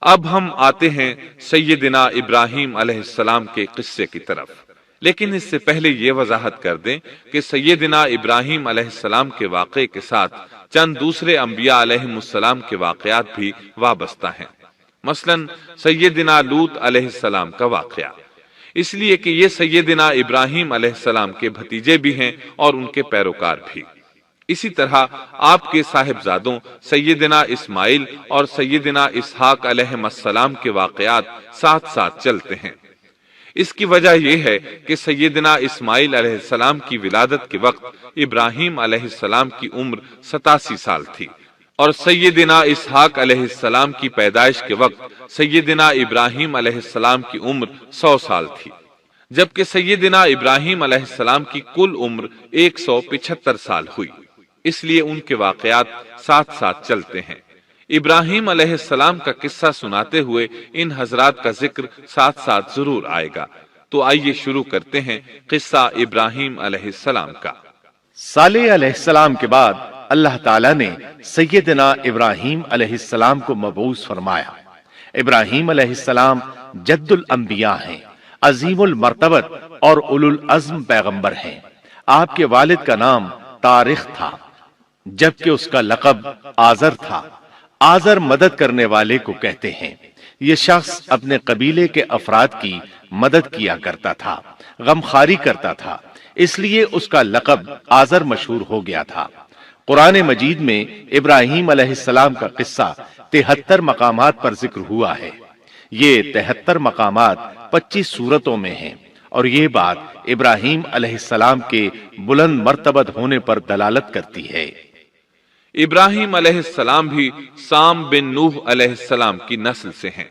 اب ہم آتے ہیں سیدنا ابراہیم علیہ السلام کے قصے کی طرف، لیکن اس سے پہلے یہ وضاحت کر دیں کہ سیدنا ابراہیم علیہ السلام کے واقعے کے ساتھ چند دوسرے انبیاء علیہم السلام کے واقعات بھی وابستہ ہیں، مثلا سیدنا لوط علیہ السلام کا واقعہ، اس لیے کہ یہ سیدنا ابراہیم علیہ السلام کے بھتیجے بھی ہیں اور ان کے پیروکار بھی۔ اسی طرح آپ کے صاحبزادوں سیدنا اسماعیل اور سیدنا اسحاق علیہ السلام کے واقعات ساتھ ساتھ چلتے ہیں۔ اس کی وجہ یہ ہے کہ سیدنا اسماعیل علیہ السلام کی ولادت کے وقت ابراہیم علیہ السلام کی عمر 87 سال تھی، اور سیدنا اسحاق علیہ السلام کی پیدائش کے وقت سیدنا ابراہیم علیہ السلام کی عمر 100 سال تھی، جبکہ سیدنا ابراہیم علیہ السلام کی کل عمر 175 سال ہوئی، اس لیے ان کے واقعات ساتھ ساتھ چلتے ہیں۔ ابراہیم علیہ السلام کا قصہ سناتے ہوئے ان حضرات کا ذکر ساتھ ساتھ ضرور آئے گا، تو آئیے شروع کرتے ہیں قصہ ابراہیم علیہ السلام کا۔ صالح علیہ السلام کے بعد اللہ تعالیٰ نے سیدنا ابراہیم علیہ السلام کو مبعوث فرمایا۔ ابراہیم علیہ السلام جد الانبیاء ہیں، عظیم المرتبت اور اولو العزم پیغمبر ہیں۔ آپ کے والد کا نام طارق تھا، جبکہ اس کا لقب آزر تھا۔ آزر مدد کرنے والے کو کہتے ہیں۔ یہ شخص اپنے قبیلے کے افراد کی مدد کیا کرتا تھا، غمخواری کرتا تھا، اس لیے اس کا لقب آزر مشہور ہو گیا تھا۔ قرآن مجید میں ابراہیم علیہ السلام کا قصہ 73 مقامات پر ذکر ہوا ہے۔ یہ 73 مقامات 25 سورتوں میں ہیں، اور یہ بات ابراہیم علیہ السلام کے بلند مرتبت ہونے پر دلالت کرتی ہے۔ ابراہیم علیہ السلام بھی سام بن نوح علیہ السلام کی نسل سے ہیں۔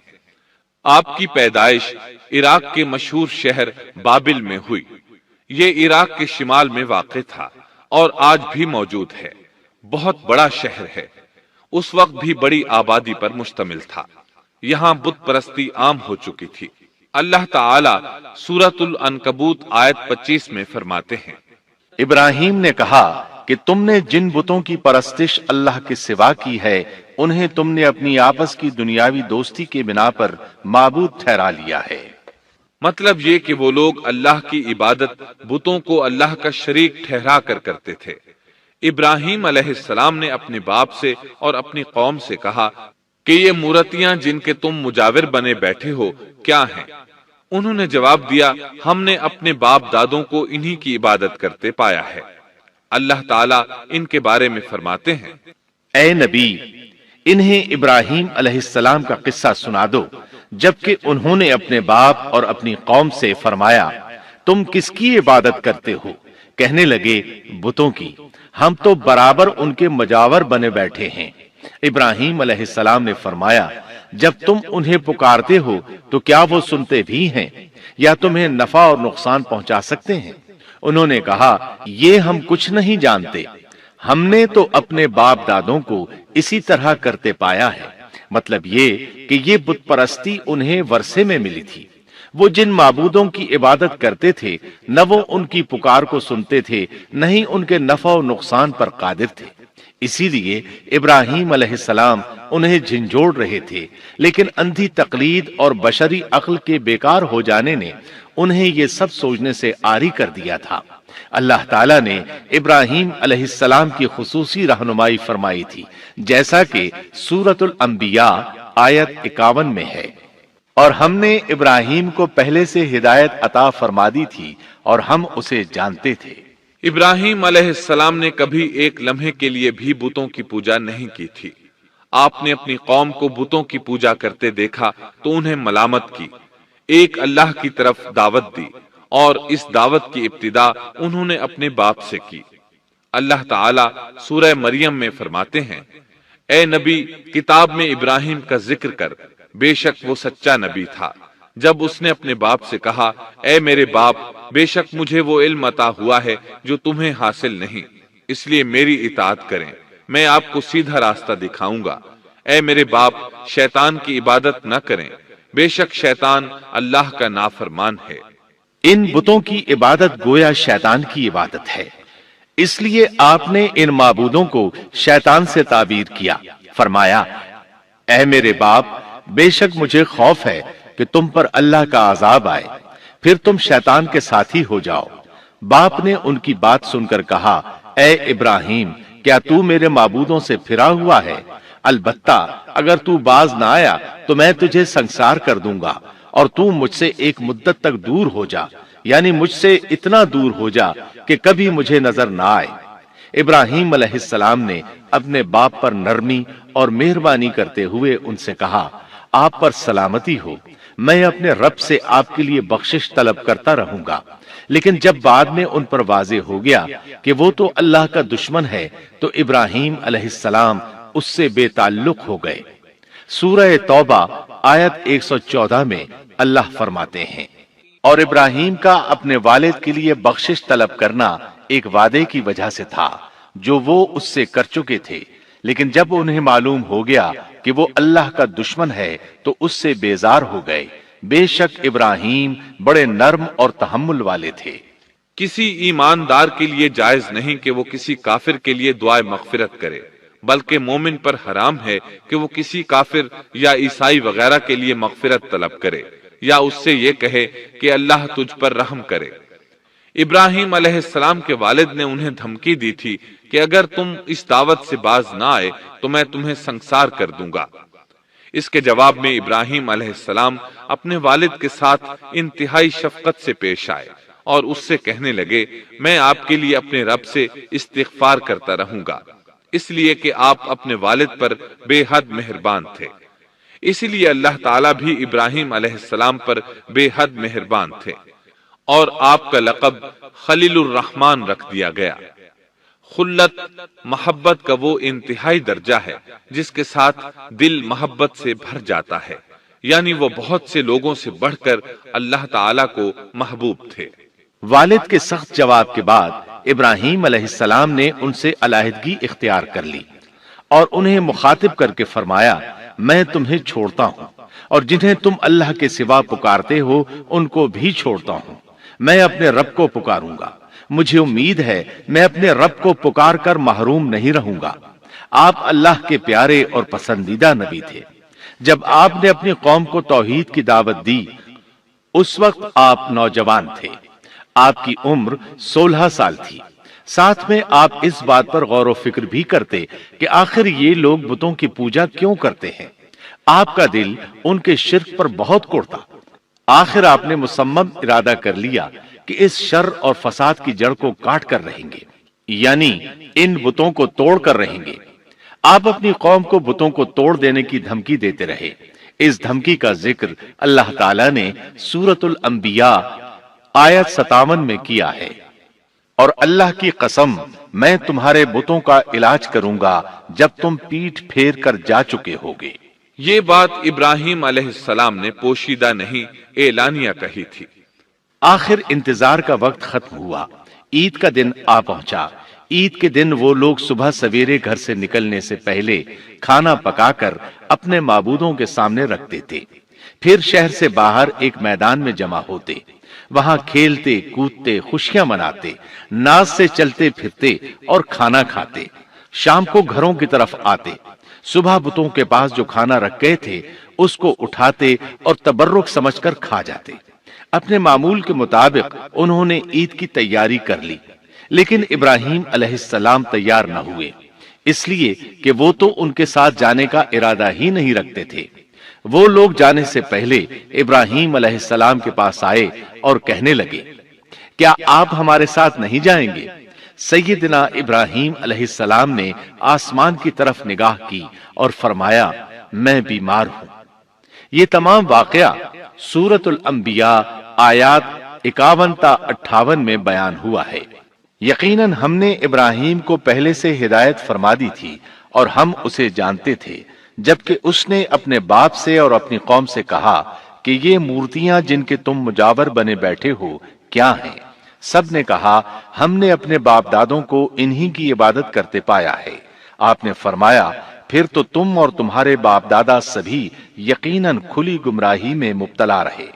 آپ کی پیدائش عراق کے مشہور شہر بابل میں ہوئی۔ یہ عراق کے شمال میں واقع تھا اور آج بھی موجود ہے۔ بہت بڑا شہر ہے، اس وقت بھی بڑی آبادی پر مشتمل تھا۔ یہاں بت پرستی عام ہو چکی تھی۔ اللہ تعالی سورۃ العنکبوت آیت 25 میں فرماتے ہیں، ابراہیم نے کہا کہ تم نے جن بتوں کی پرستش اللہ کے سوا کی ہے، انہیں تم نے اپنی آپس کی دنیاوی دوستی کے بنا پر معبود ٹھہرا لیا ہے۔ مطلب یہ کہ وہ لوگ اللہ کی عبادت بتوں کو اللہ کا شریک ٹھہرا کر کرتے تھے۔ ابراہیم علیہ السلام نے اپنے باپ سے اور اپنی قوم سے کہا کہ یہ مورتیاں جن کے تم مجاور بنے بیٹھے ہو کیا ہیں؟ انہوں نے جواب دیا، ہم نے اپنے باپ دادوں کو انہی کی عبادت کرتے پایا ہے۔ اللہ تعالیٰ ان کے بارے میں فرماتے ہیں، اے نبی، انہیں ابراہیم علیہ السلام کا قصہ سنا دو، جبکہ انہوں نے اپنے باپ اور اپنی قوم سے فرمایا، تم کس کی عبادت کرتے ہو؟ کہنے لگے، بتوں کی، ہم تو برابر ان کے مجاور بنے بیٹھے ہیں۔ ابراہیم علیہ السلام نے فرمایا، جب تم انہیں پکارتے ہو تو کیا وہ سنتے بھی ہیں یا تمہیں نفع اور نقصان پہنچا سکتے ہیں؟ انہوں نے کہا، یہ ہم کچھ نہیں جانتے، ہم نے تو اپنے باپ دادوں کو اسی طرح کرتے پایا ہے۔ مطلب یہ کہ یہ بت پرستی انہیں ورثے میں ملی تھی۔ وہ جن معبودوں کی عبادت کرتے تھے، نہ وہ ان کی پکار کو سنتے تھے، نہ ہی ان کے نفع و نقصان پر قادر تھے۔ اسی لیے ابراہیم علیہ السلام انہیں جھنجھوڑ رہے تھے، لیکن اندھی تقلید اور بشری عقل کے بیکار ہو جانے نے انہیں یہ سب سوچنے سے عاری کر دیا تھا۔ اللہ تعالیٰ نے ابراہیم علیہ السلام کی خصوصی رہنمائی فرمائی تھی، جیسا کہ سورۃ الانبیاء آیت 51 میں ہے، اور ہم نے ابراہیم کو پہلے سے ہدایت عطا فرما دی تھی اور ہم اسے جانتے تھے۔ ابراہیم علیہ السلام نے کبھی ایک لمحے کے لیے بھی بتوں کی پوجا نہیں کی تھی۔ آپ نے اپنی قوم کو بتوں کی پوجا کرتے دیکھا تو انہیں ملامت کی، ایک اللہ کی طرف دعوت دی، اور اس دعوت کی ابتدا انہوں نے اپنے باپ سے کی۔ اللہ تعالی سورہ مریم میں فرماتے ہیں، اے نبی، کتاب میں ابراہیم کا ذکر کر، بے شک وہ سچا نبی تھا۔ جب اس نے اپنے باپ سے کہا، اے میرے باپ، بے شک مجھے وہ علم عطا ہوا ہے جو تمہیں حاصل نہیں، اس لیے میری اطاعت کریں، میں آپ کو سیدھا راستہ دکھاؤں گا۔ اے میرے باپ، شیطان کی عبادت نہ کریں، بے شک شیطان اللہ کا نافرمان ہے۔ ان بتوں کی عبادت گویا شیطان کی عبادت ہے، اس لیے آپ نے ان معبودوں کو شیطان سے تعبیر کیا۔ فرمایا، اے میرے باپ، بے شک مجھے خوف ہے کہ تم پر اللہ کا عذاب آئے، پھر تم شیطان کے ساتھی ہو جاؤ۔ باپ نے ان کی بات سن کر کہا، اے ابراہیم، کیا تو میرے معبودوں سے پھرا ہوا ہے؟ البتہ اگر تو باز نہ آیا تو میں تجھے سنسار کر دوں گا، اور تو مجھ سے ایک مدت تک دور ہو جا، یعنی مجھ سے اتنا دور ہو جا کہ کبھی مجھے نظر نہ آئے۔ ابراہیم علیہ السلام نے اپنے باپ پر نرمی اور مہربانی کرتے ہوئے ان سے کہا، آپ پر سلامتی ہو، میں اپنے رب سے آپ کے لیے بخشش طلب کرتا رہوں گا۔ لیکن جب بعد میں ان پر واضح ہو گیا کہ وہ تو اللہ کا دشمن ہے تو ابراہیم علیہ السلام اس سے بے تعلق ہو گئے۔ سورہ توبہ آیت 114 میں اللہ فرماتے ہیں، اور ابراہیم کا اپنے والد کے لیے بخشش طلب کرنا ایک وعدے کی وجہ سے تھا جو وہ اس سے کر چکے تھے، لیکن جب انہیں معلوم ہو گیا کہ وہ اللہ کا دشمن ہے تو اس سے بیزار ہو گئے۔ بے شک ابراہیم بڑے نرم اور تحمل والے تھے۔ کسی ایماندار کے لیے جائز نہیں کہ وہ کسی کافر کے لیے دعائے مغفرت کرے، بلکہ مومن پر حرام ہے کہ وہ کسی کافر یا عیسائی وغیرہ کے لیے مغفرت طلب کرے یا اس سے یہ کہے کہ اللہ تجھ پر رحم کرے۔ ابراہیم علیہ السلام کے والد نے انہیں دھمکی دی تھی کہ اگر تم اس دعوت سے باز نہ آئے تو میں تمہیں سنسار کر دوں گا۔ اس کے جواب میں ابراہیم علیہ السلام اپنے والد کے ساتھ انتہائی شفقت سے پیش آئے اور اس سے کہنے لگے، میں آپ کے لیے اپنے رب سے استغفار کرتا رہوں گا، اس لیے کہ آپ اپنے والد پر بے حد مہربان تھے۔ اسی لیے اللہ تعالیٰ بھی ابراہیم علیہ السلام پر بے حد مہربان تھے، اور آپ کا لقب خلیل الرحمن رکھ دیا گیا۔ خلت محبت کا وہ انتہائی درجہ ہے جس کے ساتھ دل محبت سے بھر جاتا ہے، یعنی وہ بہت سے لوگوں سے بڑھ کر اللہ تعالیٰ کو محبوب تھے۔ والد کے سخت جواب کے بعد ابراہیم علیہ السلام نے ان سے علیحدگی اختیار کر لی اور انہیں مخاطب کر کے فرمایا، میں تمہیں چھوڑتا ہوں اور جنہیں تم اللہ کے سوا پکارتے ہو ان کو بھی چھوڑتا ہوں، میں اپنے رب کو پکاروں گا، مجھے امید ہے میں اپنے رب کو پکار کر محروم نہیں رہوں گا۔ آپ اللہ کے پیارے اور پسندیدہ نبی تھے۔ جب آپ نے اپنی قوم کو توحید کی دعوت دی اس وقت آپ نوجوان تھے، آپ کی عمر 16 سال تھی۔ ساتھ میں آپ اس بات پر غور و فکر بھی کرتے کہ آخر یہ لوگ بتوں کی پوجا کیوں کرتے ہیں۔ آپ کا دل ان کے شرک پر بہت کوڑتا۔ آخر آپ نے مصمم ارادہ کر لیا کہ اس شر اور فساد کی جڑ کو کاٹ کر رہیں گے، یعنی ان بتوں کو توڑ کر رہیں گے۔ آپ اپنی قوم کو بتوں کو توڑ دینے کی دھمکی دیتے رہے۔ اس دھمکی کا ذکر اللہ تعالیٰ نے سورۃ الانبیاء آیت 57 میں کیا ہے، اور اللہ کی قسم میں تمہارے بتوں کا علاج کروں گا جب تم پیٹھ پھیر کر جا چکے ہوگے۔ یہ بات ابراہیم علیہ السلام نے پوشیدہ نہیں اعلانیہ کہی تھی۔ آخر انتظار کا وقت ختم ہوا، عید کا دن آ پہنچا۔ عید کے دن وہ لوگ صبح سویرے گھر سے نکلنے سے پہلے کھانا پکا کر اپنے معبودوں کے سامنے رکھتے تھے، پھر شہر سے باہر ایک میدان میں جمع ہوتے، وہاں کھیلتے کودتے خوشیاں مناتے، ناز سے چلتے پھرتے اور کھانا کھاتے۔ شام کو گھروں کی طرف آتے، صبح بتوں کے پاس جو کھانا رکھ گئے تھے اس کو اٹھاتے اور تبرک سمجھ کر کھا جاتے۔ اپنے معمول کے مطابق انہوں نے عید کی تیاری کر لی، لیکن ابراہیم علیہ السلام تیار نہ ہوئے، اس لیے کہ وہ تو ان کے ساتھ جانے کا ارادہ ہی نہیں رکھتے تھے۔ وہ لوگ جانے سے پہلے ابراہیم علیہ السلام کے پاس آئے اور کہنے لگے، کیا آپ ہمارے ساتھ نہیں جائیں گے؟ سیدنا ابراہیم علیہ السلام نے آسمان کی طرف نگاہ کی اور فرمایا، میں بیمار ہوں۔ یہ تمام واقعہ سورۃ الانبیاء آیات 51 تا 58 میں بیان ہوا ہے۔ یقیناً ہم نے ابراہیم کو پہلے سے ہدایت فرما دی تھی اور ہم اسے جانتے تھے، جبکہ اس نے اپنے باپ سے اور اپنی قوم سے کہا کہ یہ مورتیاں جن کے تم مجاور بنے بیٹھے ہو کیا ہیں؟ سب نے کہا، ہم نے اپنے باپ دادوں کو انہی کی عبادت کرتے پایا ہے۔ آپ نے فرمایا، پھر تو تم اور تمہارے باپ دادا سبھی یقیناً کھلی گمراہی میں مبتلا رہے۔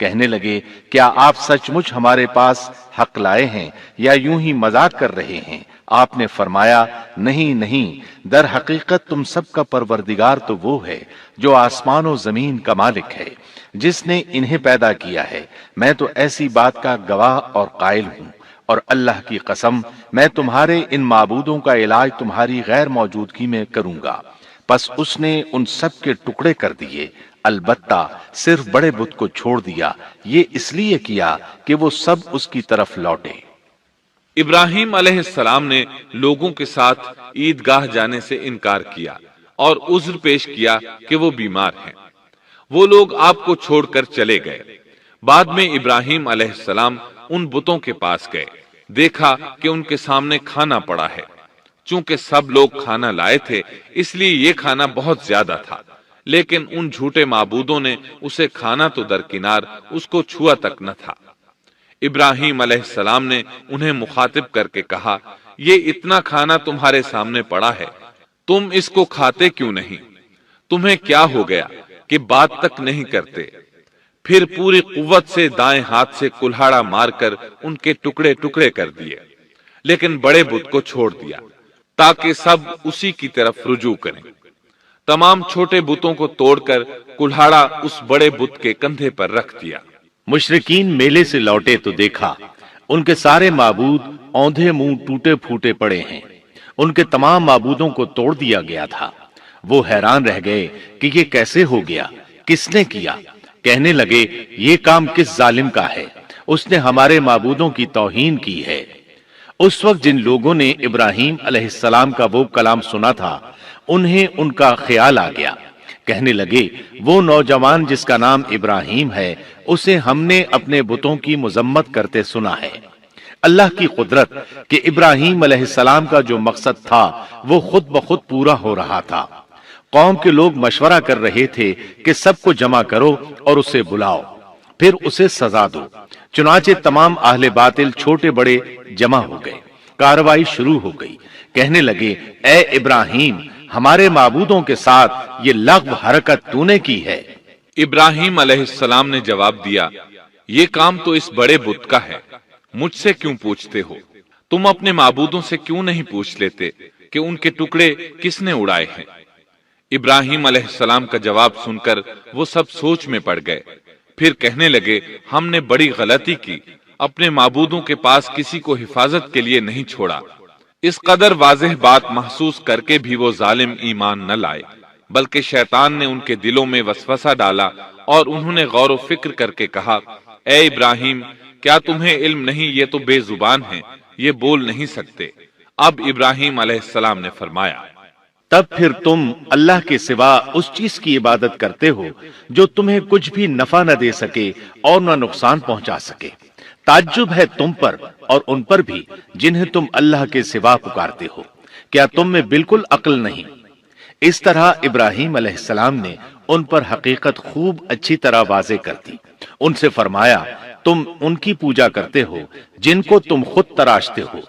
کہنے لگے کیا آپ سچ مچ ہمارے پاس حق لائے ہیں یا یوں ہی مذاق کر رہے ہیں؟ آپ نے فرمایا نہیں نہیں، در حقیقت تم سب کا پروردگار تو وہ ہے جو آسمان و زمین کا مالک ہے، جس نے انہیں پیدا کیا ہے۔ میں تو ایسی بات کا گواہ اور قائل ہوں، اور اللہ کی قسم میں تمہارے ان معبودوں کا علاج تمہاری غیر موجودگی میں کروں گا۔ پس اس نے ان سب کے ٹکڑے کر دیے، البتہ صرف بڑے بت کو چھوڑ دیا، یہ اس لیے کیا کہ وہ سب اس کی طرف لوٹے۔ ابراہیم علیہ السلام نے لوگوں کے ساتھ عیدگاہ جانے سے انکار کیا اور عذر پیش کیا کہ وہ بیمار ہیں۔ وہ لوگ آپ کو چھوڑ کر چلے گئے۔ بعد میں ابراہیم علیہ السلام ان بتوں کے پاس گئے، دیکھا کہ ان کے سامنے کھانا پڑا ہے۔ چونکہ سب لوگ کھانا لائے تھے اس لیے یہ کھانا بہت زیادہ تھا، لیکن ان جھوٹے معبودوں نے اسے کھانا تو درکنار اس کو چھوا تک نہ تھا۔ ابراہیم علیہ السلام نے انہیں مخاطب کر کے کہا، یہ اتنا کھانا تمہارے سامنے پڑا ہے، تم اس کو کھاتے کیوں نہیں؟ تمہیں کیا ہو گیا کہ بات تک نہیں کرتے؟ پھر پوری قوت سے دائیں ہاتھ سے کلہاڑا مار کر ان کے ٹکڑے ٹکڑے کر دیے، لیکن بڑے بت کو چھوڑ دیا تاکہ سب اسی کی طرف رجوع کریں۔ تمام چھوٹے بتوں کو توڑ کر کلہاڑا اس بڑے بت کے کندھے پر رکھ دیا۔ مشرکین میلے سے لوٹے تو دیکھا ان کے سارے معبود اوندھے منہ ٹوٹے پھوٹے پڑے ہیں، ان کے تمام معبودوں کو توڑ دیا گیا تھا۔ وہ حیران رہ گئے کہ یہ کیسے ہو گیا، کس نے کیا؟ کہنے لگے یہ کام کس ظالم کا ہے، اس نے ہمارے معبودوں کی توہین کی ہے۔ اس وقت جن لوگوں نے ابراہیم علیہ السلام کا وہ کلام سنا تھا انہیں ان کا خیال آ گیا، کہنے لگے وہ نوجوان جس کا نام ابراہیم ہے اسے ہم نے اپنے بتوں کی مذمت کرتے سنا ہے۔ اللہ کی قدرت کہ ابراہیم علیہ السلام کا جو مقصد تھا وہ خود بخود پورا ہو رہا تھا۔ قوم کے لوگ مشورہ کر رہے تھے کہ سب کو جمع کرو اور اسے بلاؤ، پھر اسے سزا دو۔ چنانچہ تمام اہل باطل چھوٹے بڑے جمع ہو گئے، کارروائی شروع ہو گئی۔ کہنے لگے اے ابراہیم، ہمارے معبودوں کے ساتھ یہ لغو حرکت تو نے کی ہے۔ ابراہیم علیہ السلام نے جواب دیا، یہ کام تو اس بڑے بت کا ہے، مجھ سے کیوں پوچھتے ہو؟ تم اپنے معبودوں سے کیوں نہیں پوچھ لیتے کہ ان کے ٹکڑے کس نے اڑائے ہیں؟ ابراہیم علیہ السلام کا جواب سن کر وہ سب سوچ میں پڑ گئے، پھر کہنے لگے ہم نے بڑی غلطی کی، اپنے معبودوں کے پاس کسی کو حفاظت کے لیے نہیں چھوڑا۔ اس قدر واضح بات محسوس کر کے بھی وہ ظالم ایمان نہ لائے، بلکہ شیطان نے ان کے دلوں میں وسوسہ ڈالا اور انہوں نے غور و فکر کر کے کہا، اے ابراہیم، کیا تمہیں علم نہیں یہ تو بے زبان ہیں، یہ بول نہیں سکتے۔ اب ابراہیم علیہ السلام نے فرمایا، تب پھر تم اللہ کے سوا اس چیز کی عبادت کرتے ہو جو تمہیں کچھ بھی نفع نہ دے سکے اور نہ نقصان پہنچا سکے۔ تعجب ہے تم پر اور ان پر بھی جنہیں تم اللہ کے سوا پکارتے ہو، کیا تم میں بالکل عقل نہیں؟ اس طرح ابراہیم علیہ السلام نے ان پر حقیقت خوب اچھی طرح واضح کر دی۔ ان سے فرمایا تم ان کی پوجا کرتے ہو جن کو تم خود تراشتے ہو،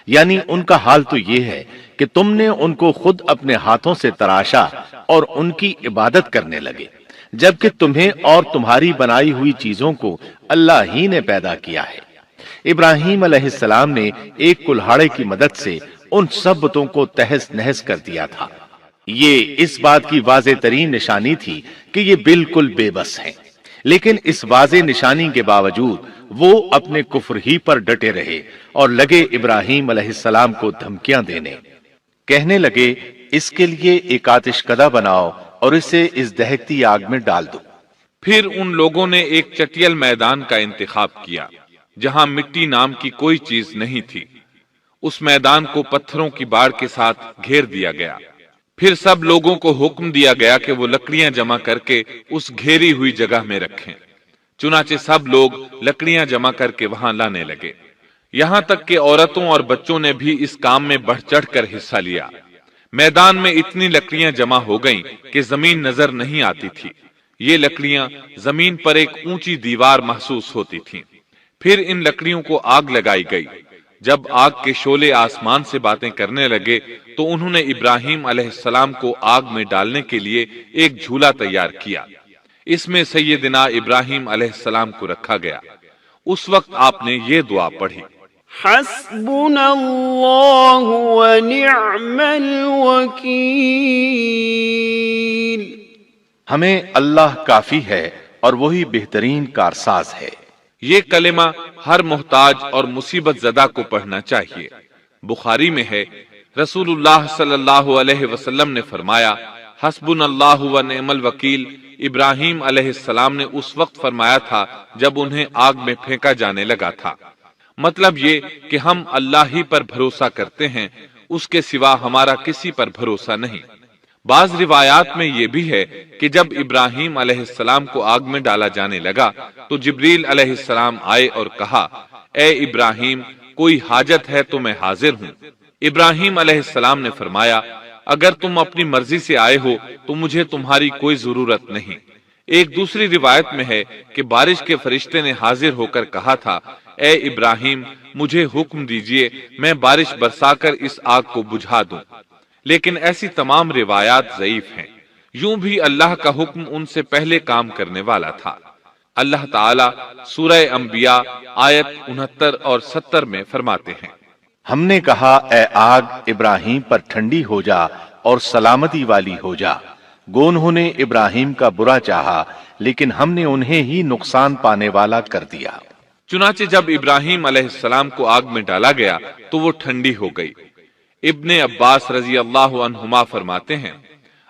یعنی ان کا حال تو یہ ہے کہ تم نے ان کو خود اپنے ہاتھوں سے تراشا اور ان کی عبادت کرنے لگے، جبکہ تمہیں اور تمہاری بنائی ہوئی چیزوں کو اللہ ہی نے پیدا کیا ہے۔ ابراہیم علیہ السلام نے ایک کلہاڑے کی مدد سے ان سب بتوں کو تہس نہس کر دیا تھا۔ یہ اس بات کی واضح ترین نشانی تھی کہ یہ بالکل بے بس ہیں، لیکن اس واضح نشانی کے باوجود وہ اپنے کفر ہی پر ڈٹے رہے اور لگے ابراہیم علیہ السلام کو دھمکیاں دینے۔ کہنے لگے اس کے لیے ایک آتش کدہ بناؤ اور اسے اس دہکتی آگ میں ڈال دو۔ پھر ان لوگوں نے ایک چٹیل میدان کا انتخاب کیا جہاں مٹی نام کی کوئی چیز نہیں تھی۔ اس میدان کو پتھروں کی باڑ کے ساتھ گھیر دیا گیا۔ پھر سب لوگوں کو حکم دیا گیا کہ وہ لکڑیاں جمع کر کے اس گھیری ہوئی جگہ میں رکھیں۔ چنانچہ سب لوگ لکڑیاں جمع کر کے وہاں لانے لگے، یہاں تک کہ عورتوں اور بچوں نے بھی اس کام میں بڑھ چڑھ کر حصہ لیا۔ میدان میں اتنی لکڑیاں جمع ہو گئیں کہ زمین نظر نہیں آتی تھی۔ یہ لکڑیاں زمین پر ایک اونچی دیوار محسوس ہوتی تھیں۔ پھر ان لکڑیوں کو آگ لگائی گئی۔ جب آگ کے شعلے آسمان سے باتیں کرنے لگے تو انہوں نے ابراہیم علیہ السلام کو آگ میں ڈالنے کے لیے ایک جھولا تیار کیا۔ اس میں سیدنا ابراہیم علیہ السلام کو رکھا گیا۔ اس وقت آپ نے یہ دعا پڑھی، حسبنا اللہ ونعم الوکیل۔ ہمیں اللہ کافی ہے اور وہی بہترین کارساز ہے۔ یہ کلمہ ہر محتاج اور مصیبت زدہ کو پڑھنا چاہیے۔ بخاری میں ہے، رسول اللہ صلی اللہ علیہ وسلم نے فرمایا، حسبنا اللہ و نعم الوکیل ابراہیم علیہ السلام نے اس وقت فرمایا تھا جب انہیں آگ میں پھینکا جانے لگا تھا۔ مطلب یہ کہ ہم اللہ ہی پر بھروسہ کرتے ہیں، اس کے سوا ہمارا کسی پر بھروسہ نہیں۔ بعض روایات میں یہ بھی ہے کہ جب ابراہیم علیہ السلام کو آگ میں ڈالا جانے لگا تو جبریل علیہ السلام آئے اور کہا، اے ابراہیم، کوئی حاجت ہے تو میں حاضر ہوں۔ ابراہیم علیہ السلام نے فرمایا، اگر تم اپنی مرضی سے آئے ہو تو مجھے تمہاری کوئی ضرورت نہیں۔ ایک دوسری روایت میں ہے کہ بارش کے فرشتے نے حاضر ہو کر کہا تھا، اے ابراہیم، مجھے حکم دیجئے، میں بارش برسا کر اس آگ کو بجھا دوں۔ لیکن ایسی تمام روایات ضعیف ہیں۔ یوں بھی اللہ کا حکم ان سے پہلے کام کرنے والا تھا۔ اللہ تعالیٰ سورہ انبیاء آیت 69 اور 70 میں فرماتے ہیں، ہم نے کہا، اے آگ ابراہیم پر ٹھنڈی ہو جا اور سلامتی والی ہو جا۔ گو انہوں نے ابراہیم کا برا چاہا، لیکن ہم نے انہیں ہی نقصان پانے والا کر دیا۔ چنانچہ جب ابراہیم علیہ السلام کو آگ میں ڈالا گیا تو وہ ٹھنڈی ہو گئی۔ ابن عباس رضی اللہ عنہما فرماتے ہیں،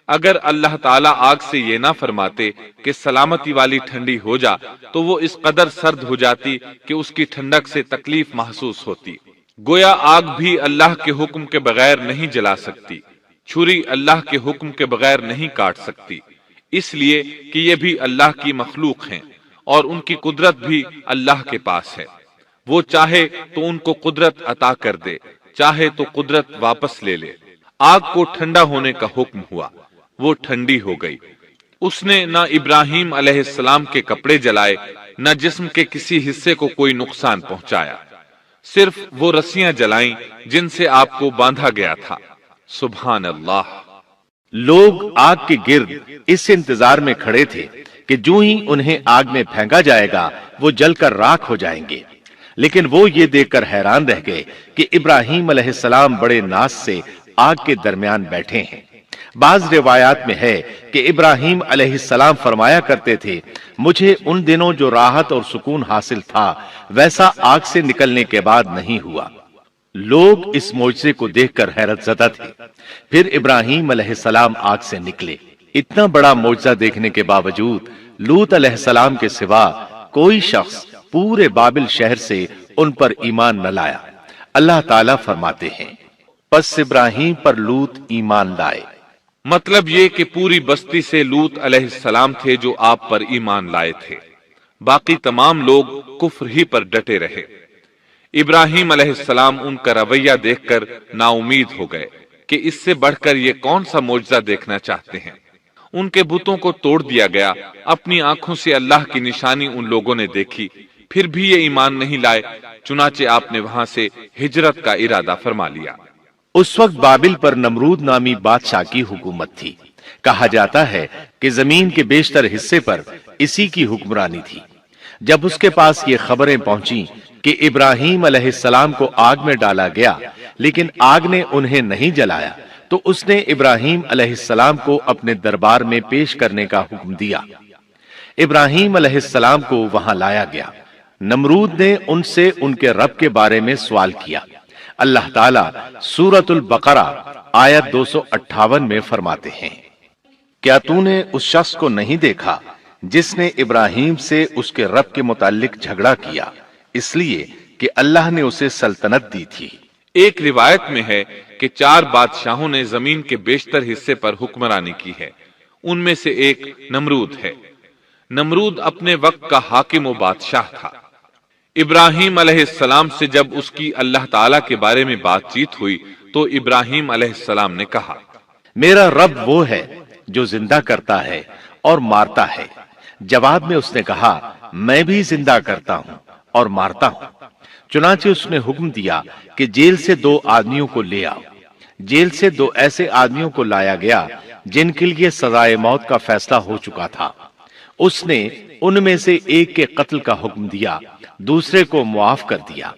اگر اللہ تعالیٰ آگ سے یہ نہ فرماتے کہ سلامتی والی ٹھنڈی ہو جا تو وہ اس قدر سرد ہو جاتی کہ اس کی ٹھنڈک سے تکلیف محسوس ہوتی۔ گویا آگ بھی اللہ کے حکم کے بغیر نہیں جلا سکتی، چھری اللہ کے حکم کے بغیر نہیں کاٹ سکتی، اس لیے کہ یہ بھی اللہ کی مخلوق ہیں اور ان کی قدرت بھی اللہ کے پاس ہے۔ وہ چاہے تو ان کو قدرت عطا کر دے، چاہے تو قدرت واپس لے لے۔ آگ کو ٹھنڈا ہونے کا حکم ہوا، وہ ٹھنڈی ہو گئی۔ اس نے نہ ابراہیم علیہ السلام کے کپڑے جلائے، نہ جسم کے کسی حصے کو کوئی نقصان پہنچایا، صرف وہ رسیاں جلائیں جن سے آپ کو باندھا گیا تھا۔ سبحان اللہ۔ لوگ آگ کے گرد اس انتظار میں کھڑے تھے کہ جو ہی انہیں آگ میں پھینکا جائے گا وہ جل کر راکھ ہو جائیں گے، لیکن وہ یہ دیکھ کر حیران رہ گئے کہ ابراہیم علیہ السلام بڑے ناز سے آگ کے درمیان بیٹھے ہیں۔ بعض روایات میں ہے کہ ابراہیم علیہ السلام فرمایا کرتے تھے، مجھے ان دنوں جو راحت اور سکون حاصل تھا ویسا آگ سے نکلنے کے بعد نہیں ہوا۔ لوگ اس معجزے کو دیکھ کر حیرت زدہ تھے۔ پھر ابراہیم علیہ السلام آگ سے نکلے۔ اتنا بڑا معجزہ دیکھنے کے باوجود لوط علیہ السلام کے سوا کوئی شخص پورے بابل شہر سے ان پر ایمان نہ لایا۔ اللہ تعالیٰ فرماتے ہیں، پس ابراہیم پر لوط ایمان لائے۔ مطلب یہ کہ پوری بستی سے لوط علیہ السلام تھے جو آپ پر ایمان لائے تھے، باقی تمام لوگ کفر ہی پر ڈٹے رہے۔ ابراہیم علیہ السلام ان کا رویہ دیکھ کر نا امید ہو گئے کہ اس سے بڑھ کر یہ کون سا معجزہ دیکھنا چاہتے ہیں۔ ان کے بتوں کو توڑ دیا گیا، اپنی آنکھوں سے اللہ کی نشانی ان لوگوں نے دیکھی، پھر بھی یہ ایمان نہیں لائے، چنانچہ آپ نے وہاں سے ہجرت کا ارادہ فرما لیا۔ اس وقت بابل پر نمرود نامی بادشاہ کی حکومت تھی۔ کہا جاتا ہے کہ زمین کے بیشتر حصے پر اسی کی حکمرانی تھی۔ جب اس کے پاس یہ خبریں پہنچیں کہ ابراہیم علیہ السلام کو آگ میں ڈالا گیا لیکن آگ نے انہیں نہیں جلایا، تو اس نے ابراہیم علیہ السلام کو اپنے دربار میں پیش کرنے کا حکم دیا۔ ابراہیم علیہ السلام کو وہاں لایا گیا۔ نمرود نے ان سے ان کے رب کے بارے میں سوال کیا۔ اللہ تعالیٰ سورۃ البقرہ آیت 258 میں فرماتے ہیں، کیا تو نے اس شخص کو نہیں دیکھا جس نے ابراہیم سے اس کے رب کے متعلق جھگڑا کیا، اس لیے کہ اللہ نے اسے سلطنت دی تھی۔ ایک روایت میں ہے کہ 4 بادشاہوں نے زمین کے بیشتر حصے پر حکمرانی کی ہے، ان میں سے ایک نمرود ہے۔ نمرود اپنے وقت کا حاکم و بادشاہ تھا۔ ابراہیم علیہ السلام سے جب اس کی اللہ تعالیٰ کے بارے میں بات چیت ہوئی تو ابراہیم علیہ السلام نے کہا، میرا رب وہ ہے جو زندہ کرتا ہے اور مارتا ہے۔ جواب میں اس نے کہا، میں بھی زندہ کرتا ہوں اور مارتا ہوں۔ چنانچہ اس نے حکم دیا کہ جیل سے 2 آدمیوں کو لے آؤ۔ جیل سے 2 ایسے آدمیوں کو لایا گیا جن کے لیے سزائے موت کا فیصلہ ہو چکا تھا۔ اس نے ان میں سے ایک کے قتل کا حکم دیا، دوسرے کو معاف کر دیا۔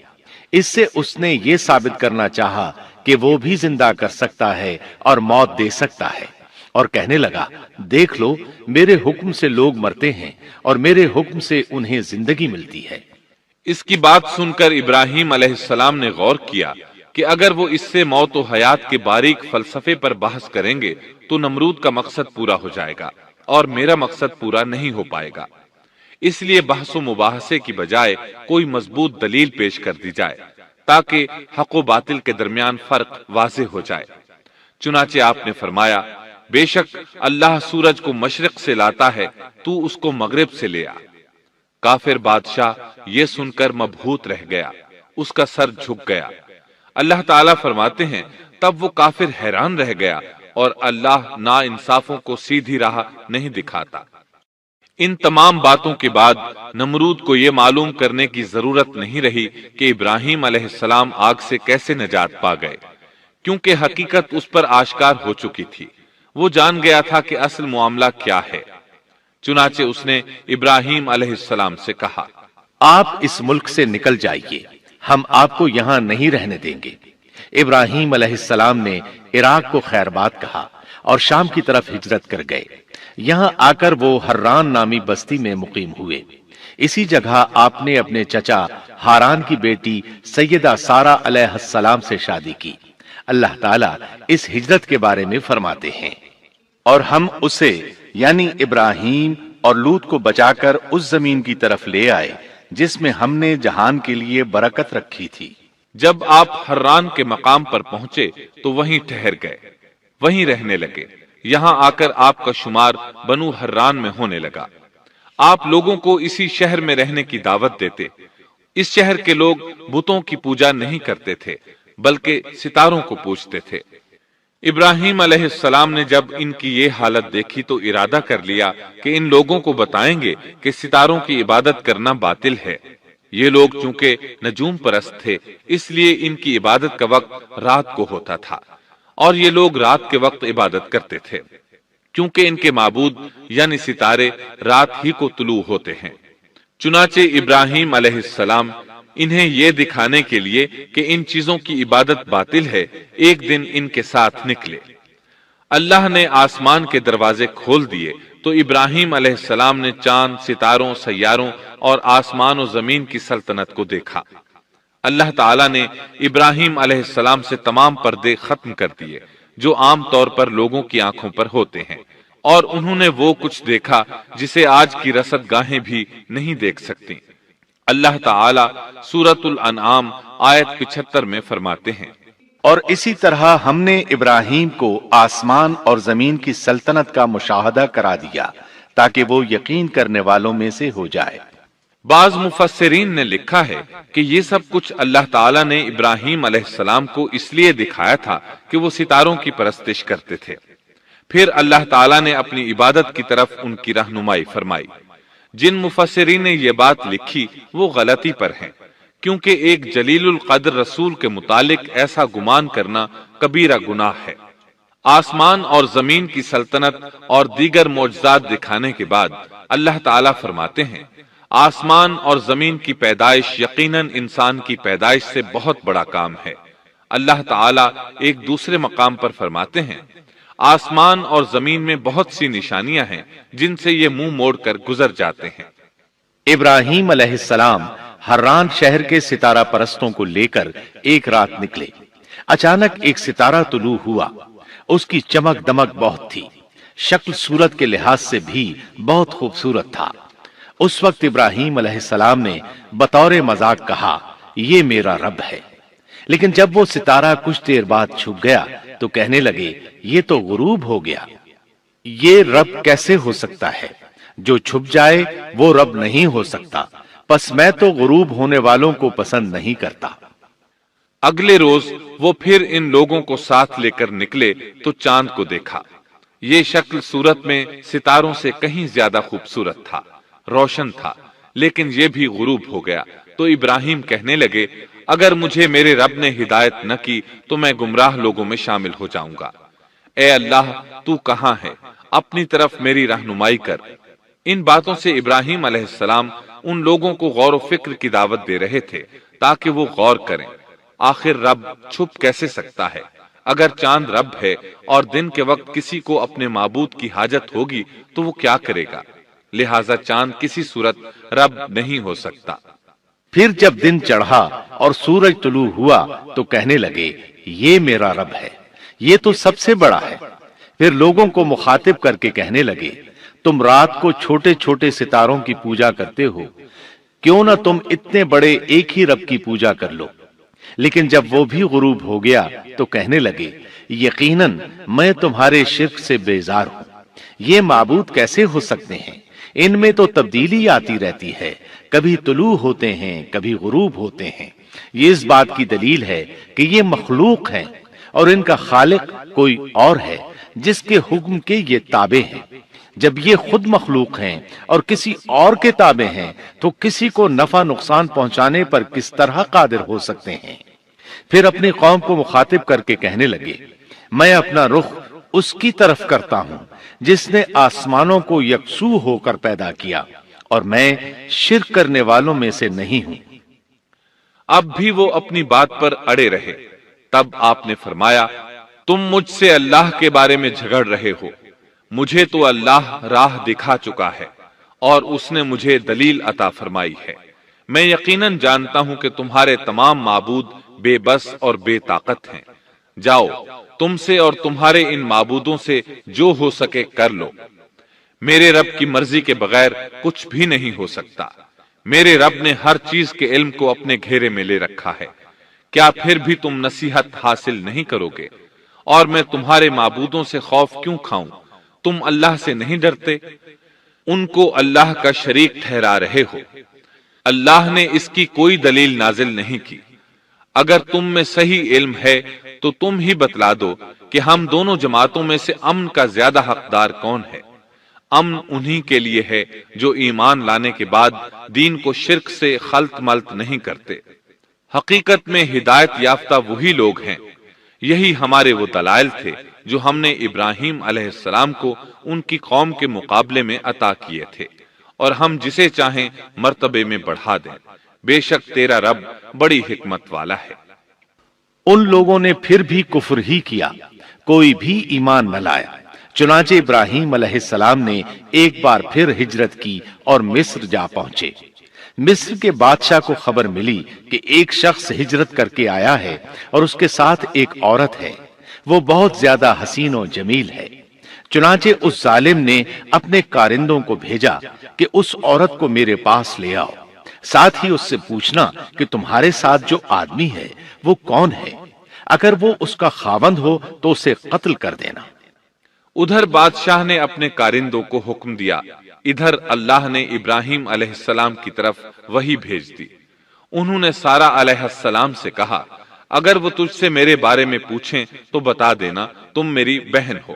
اس سے اس نے یہ ثابت کرنا چاہا کہ وہ بھی زندہ کر سکتا ہے اور موت دے سکتا ہے، اور کہنے لگا، دیکھ لو، میرے حکم سے لوگ مرتے ہیں اور میرے حکم سے انہیں زندگی ملتی ہے۔ اس کی بات سن کر ابراہیم علیہ السلام نے غور کیا کہ اگر وہ اس سے موت و حیات کے باریک فلسفے پر بحث کریں گے تو نمرود کا مقصد پورا ہو جائے گا اور میرا مقصد پورا نہیں ہو پائے گا۔ اس لیے بحث و مباحثے کی بجائے کوئی مضبوط دلیل پیش کر دی جائے تاکہ حق و باطل کے درمیان فرق واضح ہو جائے۔ چنانچہ آپ نے فرمایا، بے شک اللہ سورج کو مشرق سے لاتا ہے، تو اس کو مغرب سے لے آ۔ کافر بادشاہ یہ سن کر مبہوت رہ گیا، اس کا سر جھک گیا۔ اللہ تعالیٰ فرماتے ہیں، تب وہ کافر حیران رہ گیا اور اللہ نا انصافوں کو سیدھی راہ نہیں دکھاتا۔ ان تمام باتوں کے بعد نمرود کو یہ معلوم کرنے کی ضرورت نہیں رہی کہ ابراہیم علیہ السلام آگ سے کیسے نجات پا گئے، کیونکہ حقیقت اس پر آشکار ہو چکی تھی۔ وہ جان گیا تھا کہ اصل معاملہ کیا ہے۔ چنانچہ اس نے ابراہیم علیہ السلام سے کہا، آپ اس ملک سے نکل جائیے، ہم آپ کو یہاں نہیں رہنے دیں گے۔ ابراہیم علیہ السلام نے عراق کو خیر بات کہا اور شام کی طرف ہجرت کر گئے۔ یہاں آ کر وہ حران نامی بستی میں مقیم ہوئے۔ اسی جگہ آپ نے اپنے چچا ہاران کی بیٹی سیدہ سارہ علیہ السلام سے شادی کی۔ اللہ تعالیٰ اس ہجرت کے بارے میں فرماتے ہیں، اور ہم اسے یعنی ابراہیم اور لوط کو بچا کر اس زمین کی طرف لے آئے جس میں ہم نے جہان کے لیے برکت رکھی تھی۔ جب آپ حران کے مقام پر پہنچے تو وہیں ٹھہر گئے، وہیں رہنے لگے۔ یہاں آ کر آپ کا شمار بنو حران میں ہونے لگا۔ آپ لوگوں کو اسی شہر میں رہنے کی دعوت دیتے۔ اس شہر کے لوگ بتوں کی پوجا نہیں کرتے تھے بلکہ ستاروں کو پوجتے تھے۔ ابراہیم علیہ السلام نے جب ان کی یہ حالت دیکھی تو ارادہ کر لیا کہ ان لوگوں کو بتائیں گے کہ ستاروں کی عبادت کرنا باطل ہے۔ یہ لوگ چونکہ نجوم پرست تھے، اس لیے ان کی عبادت کا وقت رات کو ہوتا تھا، اور یہ لوگ رات کے وقت عبادت کرتے تھے، کیونکہ ان کے معبود یعنی ستارے رات ہی کو طلوع ہوتے ہیں۔ چنانچہ ابراہیم علیہ السلام انہیں یہ دکھانے کے لیے کہ ان چیزوں کی عبادت باطل ہے، ایک دن ان کے ساتھ نکلے۔ اللہ نے آسمان کے دروازے کھول دیے تو ابراہیم علیہ السلام نے چاند، ستاروں، سیاروں اور آسمان و زمین کی سلطنت کو دیکھا۔ اللہ تعالیٰ نے ابراہیم علیہ السلام سے تمام پردے ختم کر دیے جو عام طور پر لوگوں کی آنکھوں پر ہوتے ہیں، اور انہوں نے وہ کچھ دیکھا جسے آج کی رصد گاہیں بھی نہیں دیکھ سکتی۔ اللہ تعالیٰ سورۃ الانعام آیت 75 میں فرماتے ہیں، اور اسی طرح ہم نے ابراہیم کو آسمان اور زمین کی سلطنت کا مشاہدہ کرا دیا تاکہ وہ یقین کرنے والوں میں سے ہو جائے۔ بعض مفسرین نے لکھا ہے کہ یہ سب کچھ اللہ تعالیٰ نے ابراہیم علیہ السلام کو اس لیے دکھایا تھا کہ وہ ستاروں کی پرستش کرتے تھے۔ پھر اللہ تعالیٰ نے اپنی عبادت کی طرف ان کی رہنمائی فرمائی۔ جن مفسرین نے یہ بات لکھی وہ غلطی پر ہیں، کیونکہ ایک جلیل القدر رسول کے متعلق ایسا گمان کرنا کبیرہ گناہ ہے۔ آسمان اور زمین کی سلطنت اور دیگر معجزات دکھانے کے بعد اللہ تعالیٰ فرماتے ہیں، آسمان اور زمین کی پیدائش یقیناً انسان کی پیدائش سے بہت بڑا کام ہے۔ اللہ تعالیٰ ایک دوسرے مقام پر فرماتے ہیں، آسمان اور زمین میں بہت سی نشانیاں ہیں جن سے یہ منہ موڑ کر گزر جاتے ہیں۔ ابراہیم علیہ السلام حران شہر کے ستارہ پرستوں کو لے کر ایک رات نکلے۔ اچانک ایک ستارہ طلوع ہوا، اس کی چمک دمک بہت تھی، شکل صورت کے لحاظ سے بھی بہت خوبصورت تھا۔ اس وقت ابراہیم علیہ السلام نے بطور مذاق کہا، یہ میرا رب ہے۔ لیکن جب وہ ستارہ کچھ دیر بعد چھپ گیا تو کہنے لگے، یہ تو غروب ہو گیا۔ یہ رب کیسے ہو سکتا ہے؟ جو چھپ جائے وہ رب نہیں ہو سکتا، پس میں تو غروب ہونے والوں کو پسند نہیں کرتا۔ اگلے روز وہ پھر ان لوگوں کو ساتھ لے کر نکلے تو چاند کو دیکھا۔ یہ شکل صورت میں ستاروں سے کہیں زیادہ خوبصورت تھا، روشن تھا، لیکن یہ بھی غروب ہو گیا تو ابراہیم کہنے لگے، اگر مجھے میرے رب نے ہدایت نہ کی تو میں گمراہ لوگوں میں شامل ہو جاؤں گا۔ اے اللہ، تو کہاں ہے؟ اپنی طرف میری رہنمائی کر۔ ان باتوں سے ابراہیم علیہ السلام ان لوگوں کو غور و فکر کی دعوت دے رہے تھے تاکہ وہ غور کریں، آخر رب چھپ کیسے سکتا ہے؟ اگر چاند رب ہے اور دن کے وقت کسی کو اپنے معبود کی حاجت ہوگی تو وہ کیا کرے گا؟ لہذا چاند کسی صورت رب نہیں ہو سکتا۔ پھر جب دن چڑھا اور سورج طلوع ہوا تو کہنے لگے یہ میرا رب ہے، یہ تو سب سے بڑا ہے۔ پھر لوگوں کو مخاطب کر کے کہنے لگے تم رات کو چھوٹے چھوٹے ستاروں کی پوجا کرتے ہو، کیوں نہ تم اتنے بڑے ایک ہی رب کی پوجا کر لو۔ لیکن جب وہ بھی غروب ہو گیا تو کہنے لگے یقیناً میں تمہارے شرک سے بیزار ہوں، یہ معبود کیسے ہو سکتے ہیں؟ ان میں تو تبدیلی آتی رہتی ہے، کبھی طلوع ہوتے ہیں کبھی غروب ہوتے ہیں۔ یہ اس بات کی دلیل ہے کہ یہ مخلوق ہیں اور ان کا خالق کوئی اور ہے جس کے حکم کے یہ تابع ہیں۔ جب یہ خود مخلوق ہیں اور کسی اور کے تابع ہیں تو کسی کو نفع نقصان پہنچانے پر کس طرح قادر ہو سکتے ہیں؟ پھر اپنی قوم کو مخاطب کر کے کہنے لگے میں اپنا رخ اس کی طرف کرتا ہوں جس نے آسمانوں کو یکسو ہو کر پیدا کیا، اور میں شرک کرنے والوں میں سے نہیں ہوں۔ اب بھی وہ اپنی بات پر اڑے رہے۔ تب آپ نے فرمایا تم مجھ سے اللہ کے بارے میں جھگڑ رہے ہو، مجھے تو اللہ راہ دکھا چکا ہے اور اس نے مجھے دلیل عطا فرمائی ہے۔ میں یقیناً جانتا ہوں کہ تمہارے تمام معبود بے بس اور بے طاقت ہیں۔ جاؤ تم سے اور تمہارے ان معبودوں سے جو ہو سکے کر لو، میرے رب کی مرضی کے بغیر کچھ بھی نہیں ہو سکتا۔ میرے رب نے ہر چیز کے علم کو اپنے گھیرے میں لے رکھا ہے، کیا پھر بھی تم نصیحت حاصل نہیں کرو گے؟ اور میں تمہارے معبودوں سے خوف کیوں کھاؤں؟ تم اللہ سے نہیں ڈرتے؟ ان کو اللہ کا شریک ٹھہرا رہے ہو، اللہ نے اس کی کوئی دلیل نازل نہیں کی۔ اگر تم میں صحیح علم ہے تو تم ہی بتلا دو کہ ہم دونوں جماعتوں میں سے امن کا زیادہ حقدار کون ہے؟ امن انہی کے لیے ہے جو ایمان لانے کے بعد دین کو شرک سے خلط ملط نہیں کرتے۔ حقیقت میں ہدایت یافتہ وہی لوگ ہیں۔ یہی ہمارے وہ دلائل تھے جو ہم نے ابراہیم علیہ السلام کو ان کی قوم کے مقابلے میں عطا کیے تھے، اور ہم جسے چاہیں مرتبے میں بڑھا دیں۔ بے شک تیرا رب بڑی حکمت والا ہے۔ ان لوگوں نے پھر بھی کفر ہی کیا، کوئی بھی ایمان نہ لایا۔ چنانچہ ابراہیم علیہ السلام نے ایک بار پھر ہجرت کی اور مصر جا پہنچے۔ مصر کے بادشاہ کو خبر ملی کہ ایک شخص ہجرت کر کے آیا ہے اور اس کے ساتھ ایک عورت ہے، وہ بہت زیادہ حسین و جمیل ہے۔ چنانچہ اس ظالم نے اپنے کارندوں کو بھیجا کہ اس عورت کو میرے پاس لے آؤ، ساتھ ہی اس سے پوچھنا کہ تمہارے ساتھ جو آدمی ہے وہ کون ہے، اگر وہ اس کا خاوند ہو تو اسے قتل کر دینا۔ ادھر بادشاہ نے اپنے کارندوں کو حکم دیا، ادھر اللہ نے ابراہیم علیہ السلام کی طرف وحی بھیج دی۔ انہوں نے سارہ علیہ السلام سے کہا اگر وہ تجھ سے میرے بارے میں پوچھیں تو بتا دینا تم میری بہن ہو۔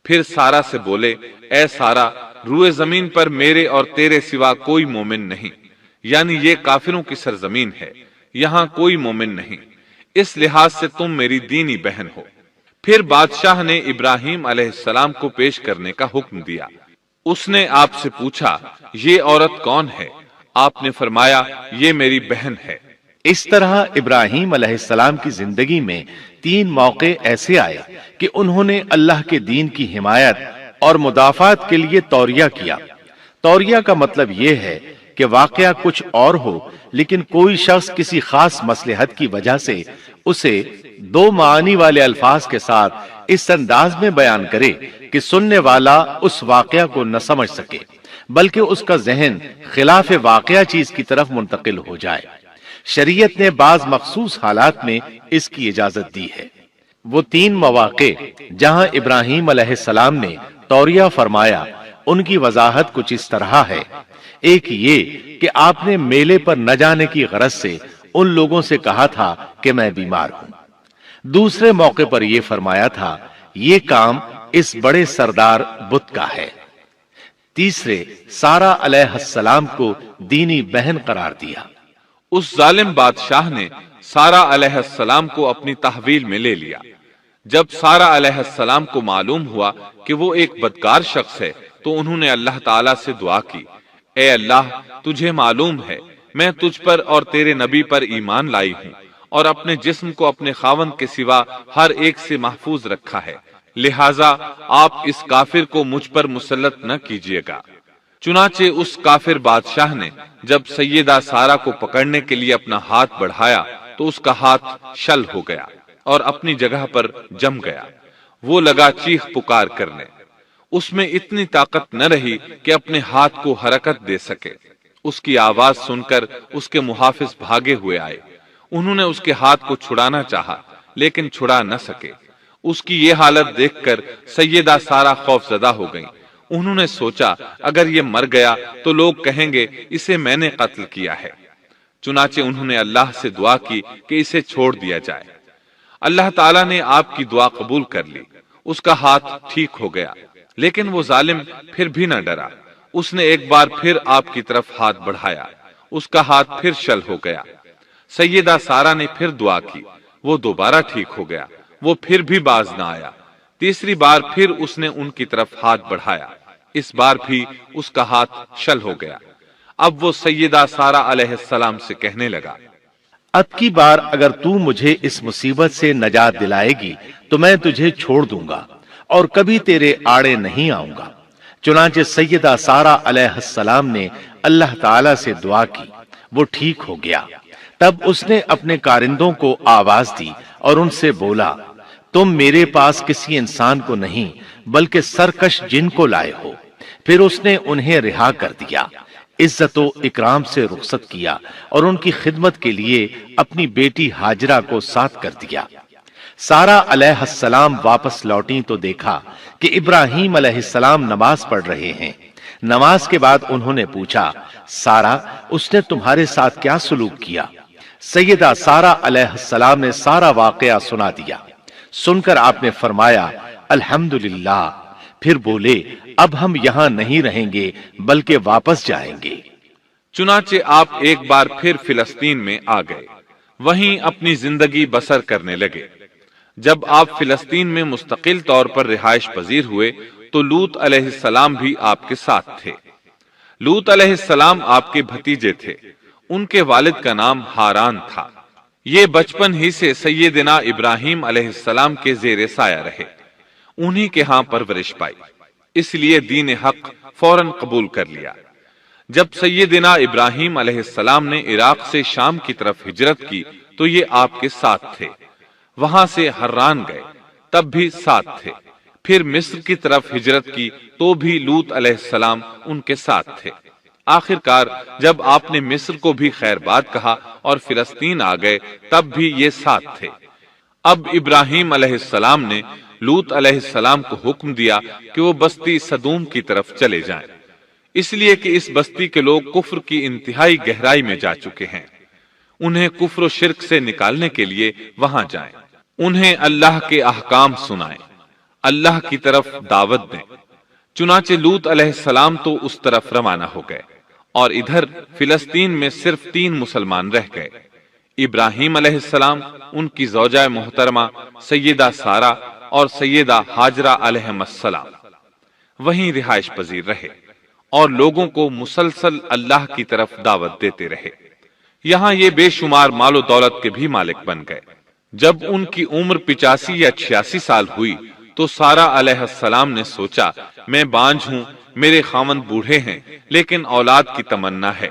پھر سارہ سے بولے اے سارہ، روئے زمین پر میرے اور تیرے سوا کوئی مومن نہیں، یعنی یہ کافروں کی سرزمین ہے، یہاں کوئی مومن نہیں، اس لحاظ سے تم میری دینی بہن ہو۔ پھر بادشاہ نے ابراہیم علیہ السلام کو پیش کرنے کا حکم دیا۔ اس نے آپ سے پوچھا یہ عورت کون ہے؟ آپ نے فرمایا یہ میری بہن ہے۔ اس طرح ابراہیم علیہ السلام کی زندگی میں 3 موقع ایسے آئے کہ انہوں نے اللہ کے دین کی حمایت اور مدافعت کے لیے توریہ کیا۔ توریہ کا مطلب یہ ہے کہ واقعہ کچھ اور ہو لیکن کوئی شخص کسی خاص مصلحت کی وجہ سے اسے 2 معانی والے الفاظ کے ساتھ اس انداز میں بیان کرے کہ سننے والا اس واقعہ کو نہ سمجھ سکے بلکہ اس کا ذہن خلاف واقعہ چیز کی طرف منتقل ہو جائے۔ شریعت نے بعض مخصوص حالات میں اس کی اجازت دی ہے۔ وہ 3 مواقع جہاں ابراہیم علیہ السلام نے توریہ فرمایا ان کی وضاحت کچھ اس طرح ہے۔ ایک یہ کہ آپ نے میلے پر نہ جانے کی غرض سے ان لوگوں سے کہا تھا کہ میں بیمار ہوں۔ دوسرے موقع پر یہ فرمایا تھا یہ کام اس بڑے سردار بت کا ہے۔ تیسرے سارہ علیہ السلام کو دینی بہن قرار دیا۔ اس ظالم بادشاہ نے سارہ علیہ السلام کو اپنی تحویل میں لے لیا۔ جب سارہ علیہ السلام کو معلوم ہوا کہ وہ ایک بدکار شخص ہے تو انہوں نے اللہ تعالیٰ سے دعا کی، اے اللہ، تجھے معلوم ہے میں تجھ پر اور تیرے نبی پر ایمان لائی ہوں اور اپنے جسم کو اپنے خاوند کے سوا ہر ایک سے محفوظ رکھا ہے، لہٰذا آپ اس کافر کو مجھ پر مسلط نہ کیجیے گا۔ چنانچہ اس کافر بادشاہ نے جب سیدہ سارہ کو پکڑنے کے لیے اپنا ہاتھ بڑھایا تو اس کا ہاتھ شل ہو گیا اور اپنی جگہ پر جم گیا۔ وہ لگا چیخ پکار کرنے، اس میں اتنی طاقت نہ رہی کہ اپنے ہاتھ کو حرکت دے سکے۔ اس کی آواز سن کر اس کے محافظ بھاگے ہوئے آئے، انہوں نے اس کے ہاتھ کو چھڑانا چاہا لیکن چھڑا نہ سکے۔ اس کی یہ حالت دیکھ کر سیدہ سارہ خوف زدہ ہو گئیں۔ انہوں نے سوچا اگر یہ مر گیا تو لوگ کہیں گے اسے میں نے قتل کیا ہے، چنانچہ انہوں نے اللہ سے دعا کی کہ اسے چھوڑ دیا جائے۔ اللہ تعالیٰ نے آپ کی دعا قبول کر لی، اس کا ہاتھ ٹھیک ہو گیا، لیکن وہ ظالم پھر بھی نہ ڈرا۔ اس نے ایک بار پھر آپ کی طرف ہاتھ بڑھایا، اس کا ہاتھ پھر شل ہو گیا۔ سیدہ سارہ نے پھر دعا کی، وہ دوبارہ ٹھیک ہو گیا، وہ پھر بھی باز نہ آیا۔ تیسری بار پھر اس نے ان کی طرف ہاتھ بڑھایا، اس بار بھی اس کا ہاتھ شل ہو گیا۔ اب وہ سیدہ سارہ علیہ السلام سے کہنے لگا، اب کی بار اگر تو مجھے اس مصیبت سے نجات دلائے گی تو میں تجھے چھوڑ دوں گا اور کبھی تیرے آڑے نہیں آؤں گا۔ چنانچہ سیدہ سارہ علیہ السلام نے اللہ تعالی سے دعا کی، وہ ٹھیک ہو گیا۔ تب اس نے اپنے کارندوں کو آواز دی اور ان سے بولا، تم میرے پاس کسی انسان کو نہیں بلکہ سرکش جن کو لائے ہو۔ پھر اس نے انہیں رہا کر دیا، عزت و اکرام سے رخصت کیا اور ان کی خدمت کے لیے اپنی بیٹی ہاجرہ کو ساتھ کر دیا۔ سارہ علیہ السلام واپس لوٹیں تو دیکھا کہ ابراہیم علیہ السلام نماز پڑھ رہے ہیں۔ نماز کے بعد انہوں نے پوچھا، سارہ، اس نے تمہارے ساتھ کیا سلوک کیا؟ سیدہ سارہ علیہ السلام نے سارا واقعہ سنا دیا۔ سن کر آپ نے فرمایا، الحمدللہ۔ پھر بولے، اب ہم یہاں نہیں رہیں گے بلکہ واپس جائیں گے۔ چنانچہ آپ ایک بار پھر فلسطین میں آ گئے، وہیں اپنی زندگی بسر کرنے لگے۔ جب آپ فلسطین میں مستقل طور پر رہائش پذیر ہوئے تو لوط علیہ السلام بھی آپ کے ساتھ تھے۔ لوط علیہ السلام آپ کے بھتیجے تھے، ان کے والد کا نام ہاران تھا۔ یہ بچپن ہی سے سیدنا ابراہیم علیہ السلام کے زیر سایہ رہے، انہی کے ہاں پرورش پائی، اس لیے دین حق فوراً قبول کر لیا۔ جب سیدنا ابراہیم علیہ السلام نے عراق سے شام کی طرف ہجرت کی تو یہ آپ کے ساتھ تھے، وہاں سے حران گئے، تب بھی ساتھ تھے۔ پھر مصر کی طرف ہجرت کی تو بھی لوط علیہ السلام ان کے ساتھ تھے۔ آخر کار جب آپ نے مصر کو بھی خیر بات کہا اور فلسطین آ گئے تب بھی یہ ساتھ تھے۔ اب ابراہیم علیہ السلام نے لوط علیہ السلام کو حکم دیا کہ وہ بستی سدوم کی طرف چلے جائیں، اس لیے کہ اس بستی کے لوگ کفر کی انتہائی گہرائی میں جا چکے ہیں، انہیں کفر و شرک سے نکالنے کے لیے وہاں جائیں، انہیں اللہ کے احکام سنائیں، اللہ کی طرف دعوت دیں۔ چنانچہ لوط علیہ السلام تو اس طرف روانہ ہو گئے اور ادھر فلسطین میں صرف 3 مسلمان رہ گئے، ابراہیم علیہ السلام، ان کی زوجہ محترمہ سیدہ سارہ اور سیدہ ہاجرہ علیہم السلام وہیں رہائش پذیر رہے اور لوگوں کو مسلسل اللہ کی طرف دعوت دیتے رہے۔ یہاں یہ بے شمار مال و دولت کے بھی مالک بن گئے۔ جب ان کی عمر 85 یا 86 سال ہوئی تو سارہ علیہ السلام نے سوچا، میں بانجھ ہوں، میرے خاوند بوڑھے ہیں لیکن اولاد کی تمنا ہے،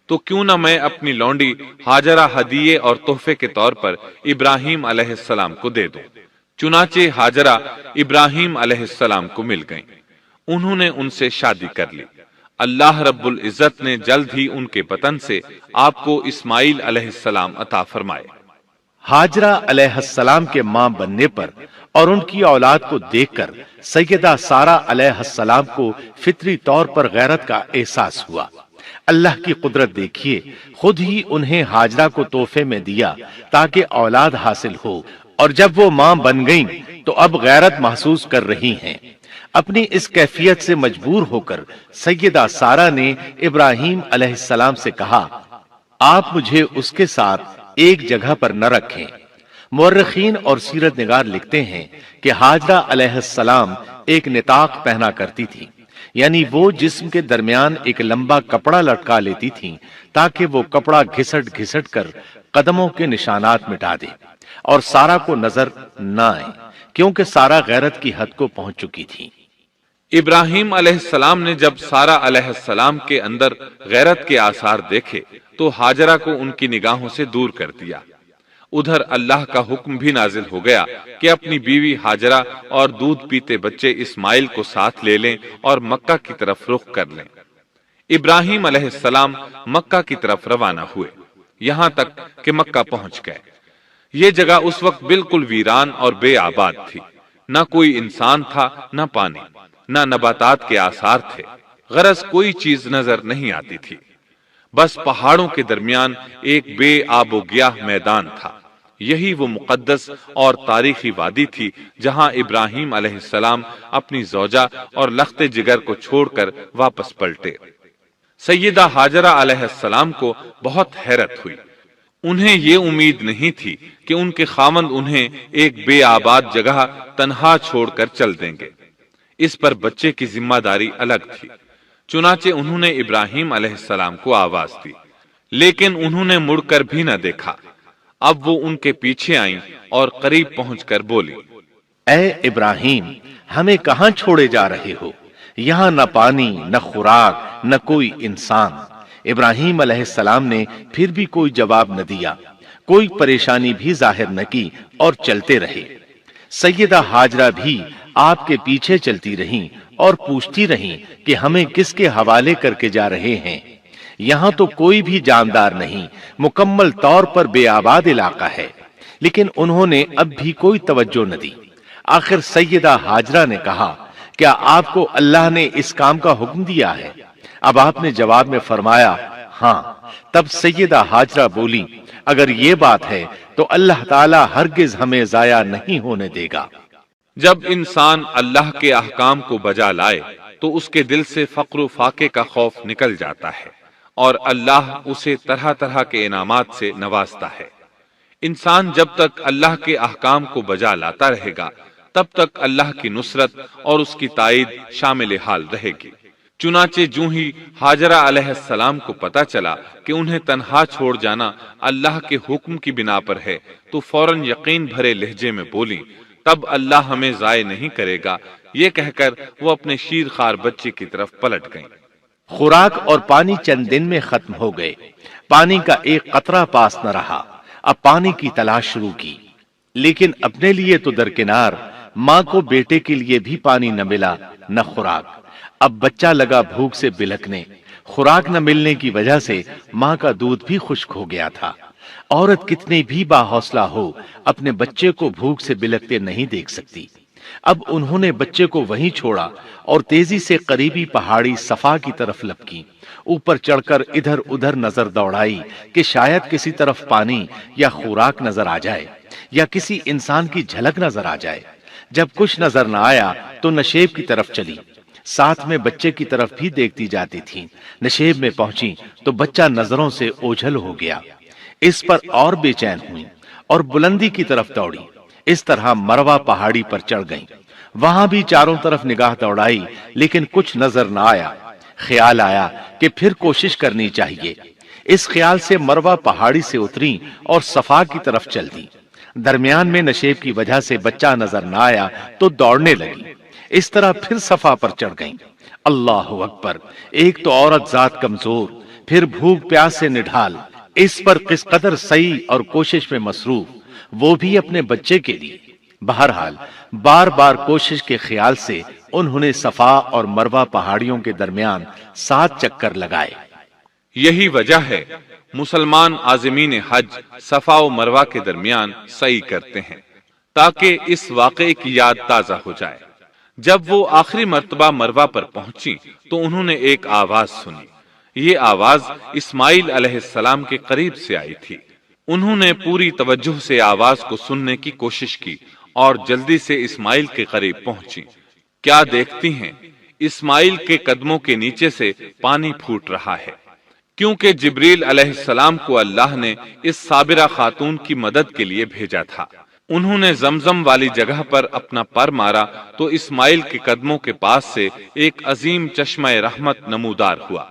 تو کیوں نہ میں اپنی لونڈی ہاجرہ ہدیے اور تحفے کے طور پر ابراہیم علیہ السلام کو دے دوں۔ چنانچہ ہاجرہ ابراہیم علیہ السلام کو مل گئیں، انہوں نے ان سے شادی کر لی۔ اللہ رب العزت نے جلد ہی ان کے بطن سے آپ کو اسماعیل علیہ السلام عطا فرمائے۔ ہاجرہ علیہ السلام کے ماں بننے پر اور ان کی اولاد کو دیکھ کر سیدہ سارہ علیہ السلام کو فطری طور پر غیرت کا احساس ہوا۔ اللہ کی قدرت دیکھیے، خود ہی انہیں ہاجرہ کو تحفے میں دیا تاکہ اولاد حاصل ہو، اور جب وہ ماں بن گئیں تو اب غیرت محسوس کر رہی ہیں۔ اپنی اس کیفیت سے مجبور ہو کر سیدہ سارہ نے ابراہیم علیہ السلام سے کہا، آپ مجھے اس کے ساتھ ایک جگہ پر نہ رکھیں۔ مورخین اور سیرت نگار لکھتے ہیں کہ ہاجرہ علیہ السلام ایک نطاق پہنا کرتی تھی، یعنی وہ جسم کے درمیان ایک لمبا کپڑا لٹکا لیتی تھیں تاکہ وہ کپڑا گھسٹ گھسٹ کر قدموں کے نشانات مٹا دے اور سارا کو نظر نہ آئے، کیونکہ سارا غیرت کی حد کو پہنچ چکی تھی۔ ابراہیم علیہ السلام نے جب سارا علیہ السلام کے اندر غیرت کے آثار دیکھے تو ہاجرہ کو ان کی نگاہوں سے دور کر دیا۔ ادھر اللہ کا حکم بھی نازل ہو گیا کہ اپنی بیوی ہاجرہ اور دودھ پیتے بچے اسماعیل کو ساتھ لے لیں اور مکہ کی طرف رخ کر لیں۔ ابراہیم علیہ السلام مکہ کی طرف روانہ ہوئے، یہاں تک کہ مکہ پہنچ گئے۔ یہ جگہ اس وقت بالکل ویران اور بے آباد تھی، نہ کوئی انسان تھا، نہ پانی، نہ نباتات کے آثار تھے، غرض کوئی چیز نظر نہیں آتی تھی، بس پہاڑوں کے درمیان ایک بے آب و گیاہ میدان تھا۔ یہی وہ مقدس اور تاریخی وادی تھی جہاں ابراہیم علیہ السلام اپنی زوجہ اور لخت جگر کو چھوڑ کر واپس پلٹے۔ سیدہ ہاجرہ علیہ السلام کو بہت حیرت ہوئی، انہیں یہ امید نہیں تھی کہ ان کے خاوند انہیں ایک بے آباد جگہ تنہا چھوڑ کر چل دیں گے۔ اس پر بچے کی ذمہ داری الگ تھی، چنانچہ انہوں نے ابراہیم علیہ السلام کو آواز دی، لیکن انہوں نے مڑ کر بھی نہ دیکھا۔ اب وہ ان کے پیچھے آئیں اور قریب پہنچ کر بولی، اے ابراہیم، ہمیں کہاں چھوڑے جا رہے ہو؟ یہاں نہ پانی، نہ خوراک، نہ کوئی انسان۔ ابراہیم علیہ السلام نے پھر بھی کوئی جواب نہ دیا، کوئی پریشانی بھی ظاہر نہ کی اور چلتے رہے۔ سیدہ ہاجرہ بھی آپ کے پیچھے چلتی رہیں اور پوچھتی رہیں کہ ہمیں کس کے حوالے کر کے جا رہے ہیں؟ یہاں تو کوئی بھی جاندار نہیں، مکمل طور پر بے آباد علاقہ ہے۔ لیکن انہوں نے اب بھی کوئی توجہ نہ دی۔ آخر سیدہ ہاجرہ نے کہا، کیا آپ کو اللہ نے اس کام کا حکم دیا ہے؟ اب آپ نے جواب میں فرمایا، ہاں۔ تب سیدہ ہاجرہ بولی، اگر یہ بات ہے تو اللہ تعالی ہرگز ہمیں ضائع نہیں ہونے دے گا۔ جب انسان اللہ کے احکام کو بجا لائے تو اس کے دل سے فقر و فاقے کا خوف نکل جاتا ہے اور اللہ اسے طرح طرح کے انعامات سے نوازتا ہے۔ انسان جب تک اللہ کے احکام کو بجا لاتا رہے گا تب تک اللہ کی نصرت اور اس کی تائید شامل حال رہے گی۔ چنانچہ جو ہی ہاجرہ علیہ السلام کو پتا چلا کہ انہیں تنہا چھوڑ جانا اللہ کے حکم کی بنا پر ہے تو فوراً یقین بھرے لہجے میں بولی، تب اللہ ہمیں ضائع نہیں کرے گا۔ یہ کہہ کر وہ اپنے شیر خوار بچے کی طرف پلٹ گئیں۔ خوراک اور پانی چند دن میں ختم ہو گئے، پانی کا ایک قطرہ پاس نہ رہا۔ اب پانی کی تلاش شروع کی، لیکن اپنے لیے تو درکنار، ماں کو بیٹے کے لیے بھی پانی نہ ملا نہ خوراک۔ اب بچہ لگا بھوک سے بلکنے، خوراک نہ ملنے کی وجہ سے ماں کا دودھ بھی خشک ہو گیا تھا۔ عورت کتنی بھی باحوصلہ ہو، اپنے بچے کو بھوک سے بلکتے نہیں دیکھ سکتی۔ اب انہوں نے بچے کو وہیں چھوڑا اور تیزی سے قریبی پہاڑی صفا کی طرف لپکی۔ اوپر چڑھ کر ادھر ادھر نظر دوڑائی کہ شاید کسی طرف پانی یا خوراک نظر آ جائے یا کسی انسان کی جھلک نظر آ جائے۔ جب کچھ نظر نہ آیا تو نشیب کی طرف چلی، ساتھ میں بچے کی طرف بھی دیکھتی جاتی تھی۔ نشیب میں پہنچی تو بچہ نظروں سے اوجھل ہو گیا۔ اس پر اور بے چین ہوئی اور بلندی کی طرف دوڑی۔ اس طرح مروہ پہاڑی پر چڑھ گئیں۔ وہاں بھی چاروں طرف نگاہ دوڑائی لیکن کچھ نظر نہ آیا۔ خیال آیا کہ پھر کوشش کرنی چاہیے۔ اس خیال سے مروہ پہاڑی سے اتری اور صفا کی طرف چل دی۔ درمیان میں نشیب کی وجہ سے بچہ نظر نہ آیا تو دوڑنے لگی۔ اس طرح پھر صفا پر چڑھ گئیں۔ اللہ اکبر! ایک تو عورت ذات کمزور، پھر بھوک پیاس سے نڈھال، اس پر کس قدر سعی اور کوشش میں مصروف، وہ بھی اپنے بچے کے لیے۔ بہرحال بار بار کوشش کے خیال سے انہوں نے صفا اور مروہ پہاڑیوں کے درمیان 7 چکر لگائے۔ یہی وجہ ہے مسلمان عازمین حج صفا و مروہ کے درمیان سعی کرتے ہیں تاکہ اس واقعے کی یاد تازہ ہو جائے۔ جب وہ آخری مرتبہ مروہ پر پہنچی تو انہوں نے ایک آواز سنی۔ یہ آواز اسماعیل علیہ السلام کے قریب سے آئی تھی۔ انہوں نے پوری توجہ سے آواز کو سننے کی کوشش کی اور جلدی سے اسماعیل کے قریب پہنچی۔ کیا دیکھتی ہیں؟ اسماعیل کے قدموں کے نیچے سے پانی پھوٹ رہا ہے، کیونکہ جبریل علیہ السلام کو اللہ نے اس صابرہ خاتون کی مدد کے لیے بھیجا تھا۔ انہوں نے زمزم والی جگہ پر اپنا پر مارا تو اسماعیل کے قدموں کے پاس سے ایک عظیم چشمہ رحمت نمودار ہوا۔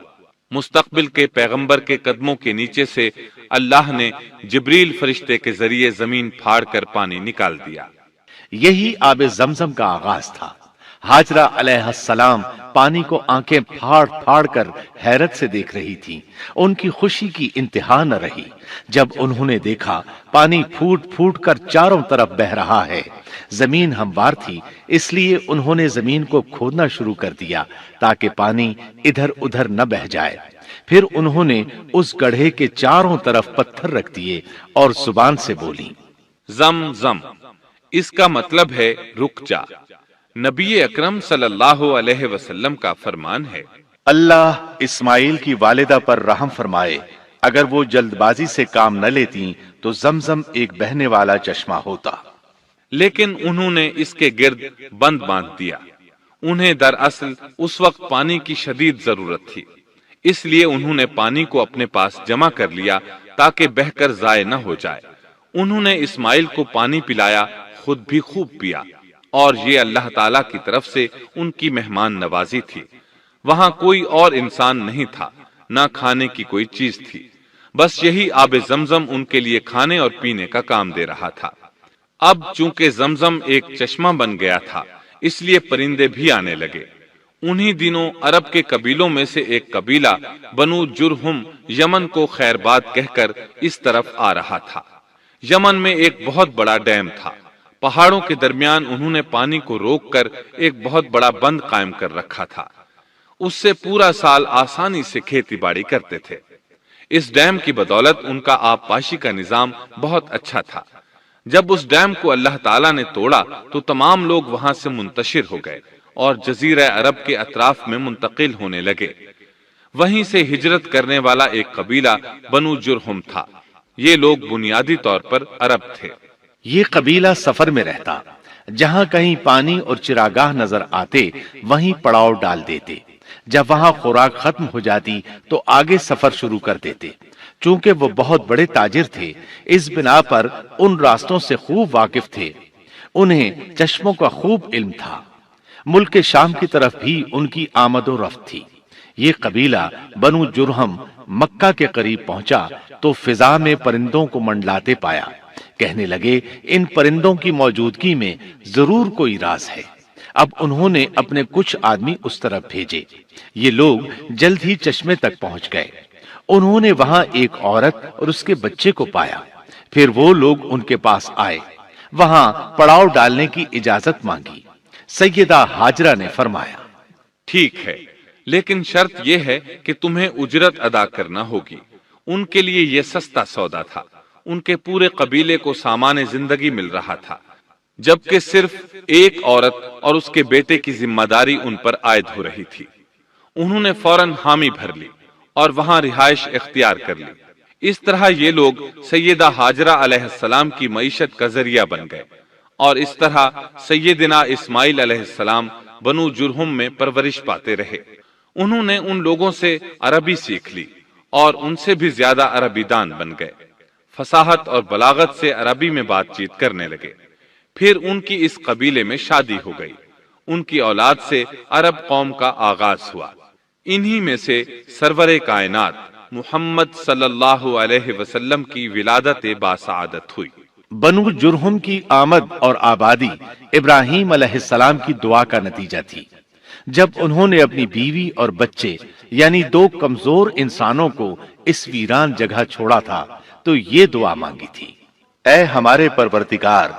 مستقبل کے پیغمبر کے قدموں کے نیچے سے اللہ نے جبریل فرشتے کے ذریعے زمین پھاڑ کر پانی نکال دیا۔ یہی آب زمزم کا آغاز تھا۔ ہاجرہ علیہ السلام پانی کو آنکھیں پھاڑ پھاڑ کر حیرت سے دیکھ رہی تھی۔ ان کی خوشی کی انتہا نہ رہی جب انہوں نے دیکھا پانی پھوٹ پھوٹ کر چاروں طرف بہ رہا ہے۔ زمین ہموار تھی، اس لیے انہوں نے زمین کو کھودنا شروع کر دیا تاکہ پانی ادھر ادھر نہ بہ جائے۔ پھر انہوں نے اس گڑھے کے چاروں طرف پتھر رکھ دیے اور زبان سے بولی، زم زم، اس کا مطلب ہے رک جا۔ نبی اکرم صلی اللہ علیہ وسلم کا فرمان ہے، اللہ اسماعیل کی والدہ پر رحم فرمائے، اگر وہ جلد بازی سے کام نہ لیتی تو زمزم ایک بہنے والا چشمہ ہوتا۔ لیکن انہوں نے اس کے گرد بند باندھ دیا۔ انہیں دراصل اس وقت پانی کی شدید ضرورت تھی، اس لیے انہوں نے پانی کو اپنے پاس جمع کر لیا تاکہ بہہ کر ضائع نہ ہو جائے۔ انہوں نے اسماعیل کو پانی پلایا، خود بھی خوب پیا، اور یہ اللہ تعالی کی طرف سے ان کی مہمان نوازی تھی۔ وہاں کوئی اور انسان نہیں تھا، نہ کھانے کی کوئی چیز تھی، بس یہی آب زمزم ان کے لیے کھانے اور پینے کا کام دے رہا تھا۔ اب چونکہ زمزم ایک چشمہ بن گیا تھا، اس لیے پرندے بھی آنے لگے۔ انہی دنوں عرب کے قبیلوں میں سے ایک قبیلہ بنو جرہم یمن کو خیر باد کہہ کر اس طرف آ رہا تھا۔ یمن میں ایک بہت بڑا ڈیم تھا۔ پہاڑوں کے درمیان انہوں نے پانی کو روک کر ایک بہت بڑا بند قائم کر رکھا تھا۔ اس سے پورا سال آسانی سے کھیتی باڑی کرتے تھے۔ اس ڈیم کی بدولت ان کا آب پاشی کا نظام بہت اچھا تھا۔ جب اس ڈیم کو اللہ تعالیٰ نے توڑا تو تمام لوگ وہاں سے منتشر ہو گئے اور جزیرہ عرب کے اطراف میں منتقل ہونے لگے۔ وہیں سے ہجرت کرنے والا ایک قبیلہ بنو جرہم تھا۔ یہ لوگ بنیادی طور پر عرب تھے۔ یہ قبیلہ سفر میں رہتا، جہاں کہیں پانی اور چراگاہ نظر آتے وہیں پڑاؤ ڈال دیتے۔ جب وہاں خوراک ختم ہو جاتی تو آگے سفر شروع کر دیتے۔ چونکہ وہ بہت بڑے تاجر تھے، اس بنا پر ان راستوں سے خوب واقف تھے۔ انہیں چشموں کا خوب علم تھا۔ ملک شام کی طرف بھی ان کی آمد و رفت تھی۔ یہ قبیلہ بنو جرہم مکہ کے قریب پہنچا تو فضا میں پرندوں کو منڈلاتے پایا۔ کہنے لگے، ان پرندوں کی موجودگی میں ضرور کوئی راز ہے۔ اب انہوں نے اپنے کچھ آدمی اس طرف بھیجے۔ یہ لوگ جلد ہی چشمے تک پہنچ گئے۔ انہوں نے وہاں ایک عورت اور اس کے بچے کو پایا۔ پھر وہ لوگ ان کے پاس آئے، وہاں پڑاؤ ڈالنے کی اجازت مانگی۔ سیدہ ہاجرہ نے فرمایا، ٹھیک ہے، لیکن شرط یہ ہے کہ تمہیں اجرت ادا کرنا ہوگی۔ ان کے لیے یہ سستا سودا تھا۔ ان کے پورے قبیلے کو سامان زندگی مل رہا تھا، جبکہ صرف ایک عورت اور اس کے بیٹے کی ذمہ داری ان پر عائد ہو رہی تھی۔ انہوں نے فوراً حامی بھر لی اور وہاں رہائش اختیار کر لی۔ اس طرح یہ لوگ سیدہ ہاجرہ علیہ السلام کی معیشت کا ذریعہ بن گئے، اور اس طرح سیدنا اسماعیل علیہ السلام بنو جرہم میں پرورش پاتے رہے۔ انہوں نے ان لوگوں سے عربی سیکھ لی اور ان سے بھی زیادہ عربی دان بن گئے۔ فصاحت اور بلاغت سے عربی میں بات چیت کرنے لگے۔ پھر ان کی اس قبیلے میں شادی ہو گئی۔ ان کی اولاد سے عرب قوم کا آغاز ہوا۔ انہی میں سے سرور کائنات محمد صلی اللہ علیہ وسلم کی ولادت باسعادت ہوئی۔ بنو جرہم کی آمد اور آبادی ابراہیم علیہ السلام کی دعا کا نتیجہ تھی۔ جب انہوں نے اپنی بیوی اور بچے یعنی دو کمزور انسانوں کو اس ویران جگہ چھوڑا تھا تو یہ دعا مانگی تھی، اے ہمارے پروردگار،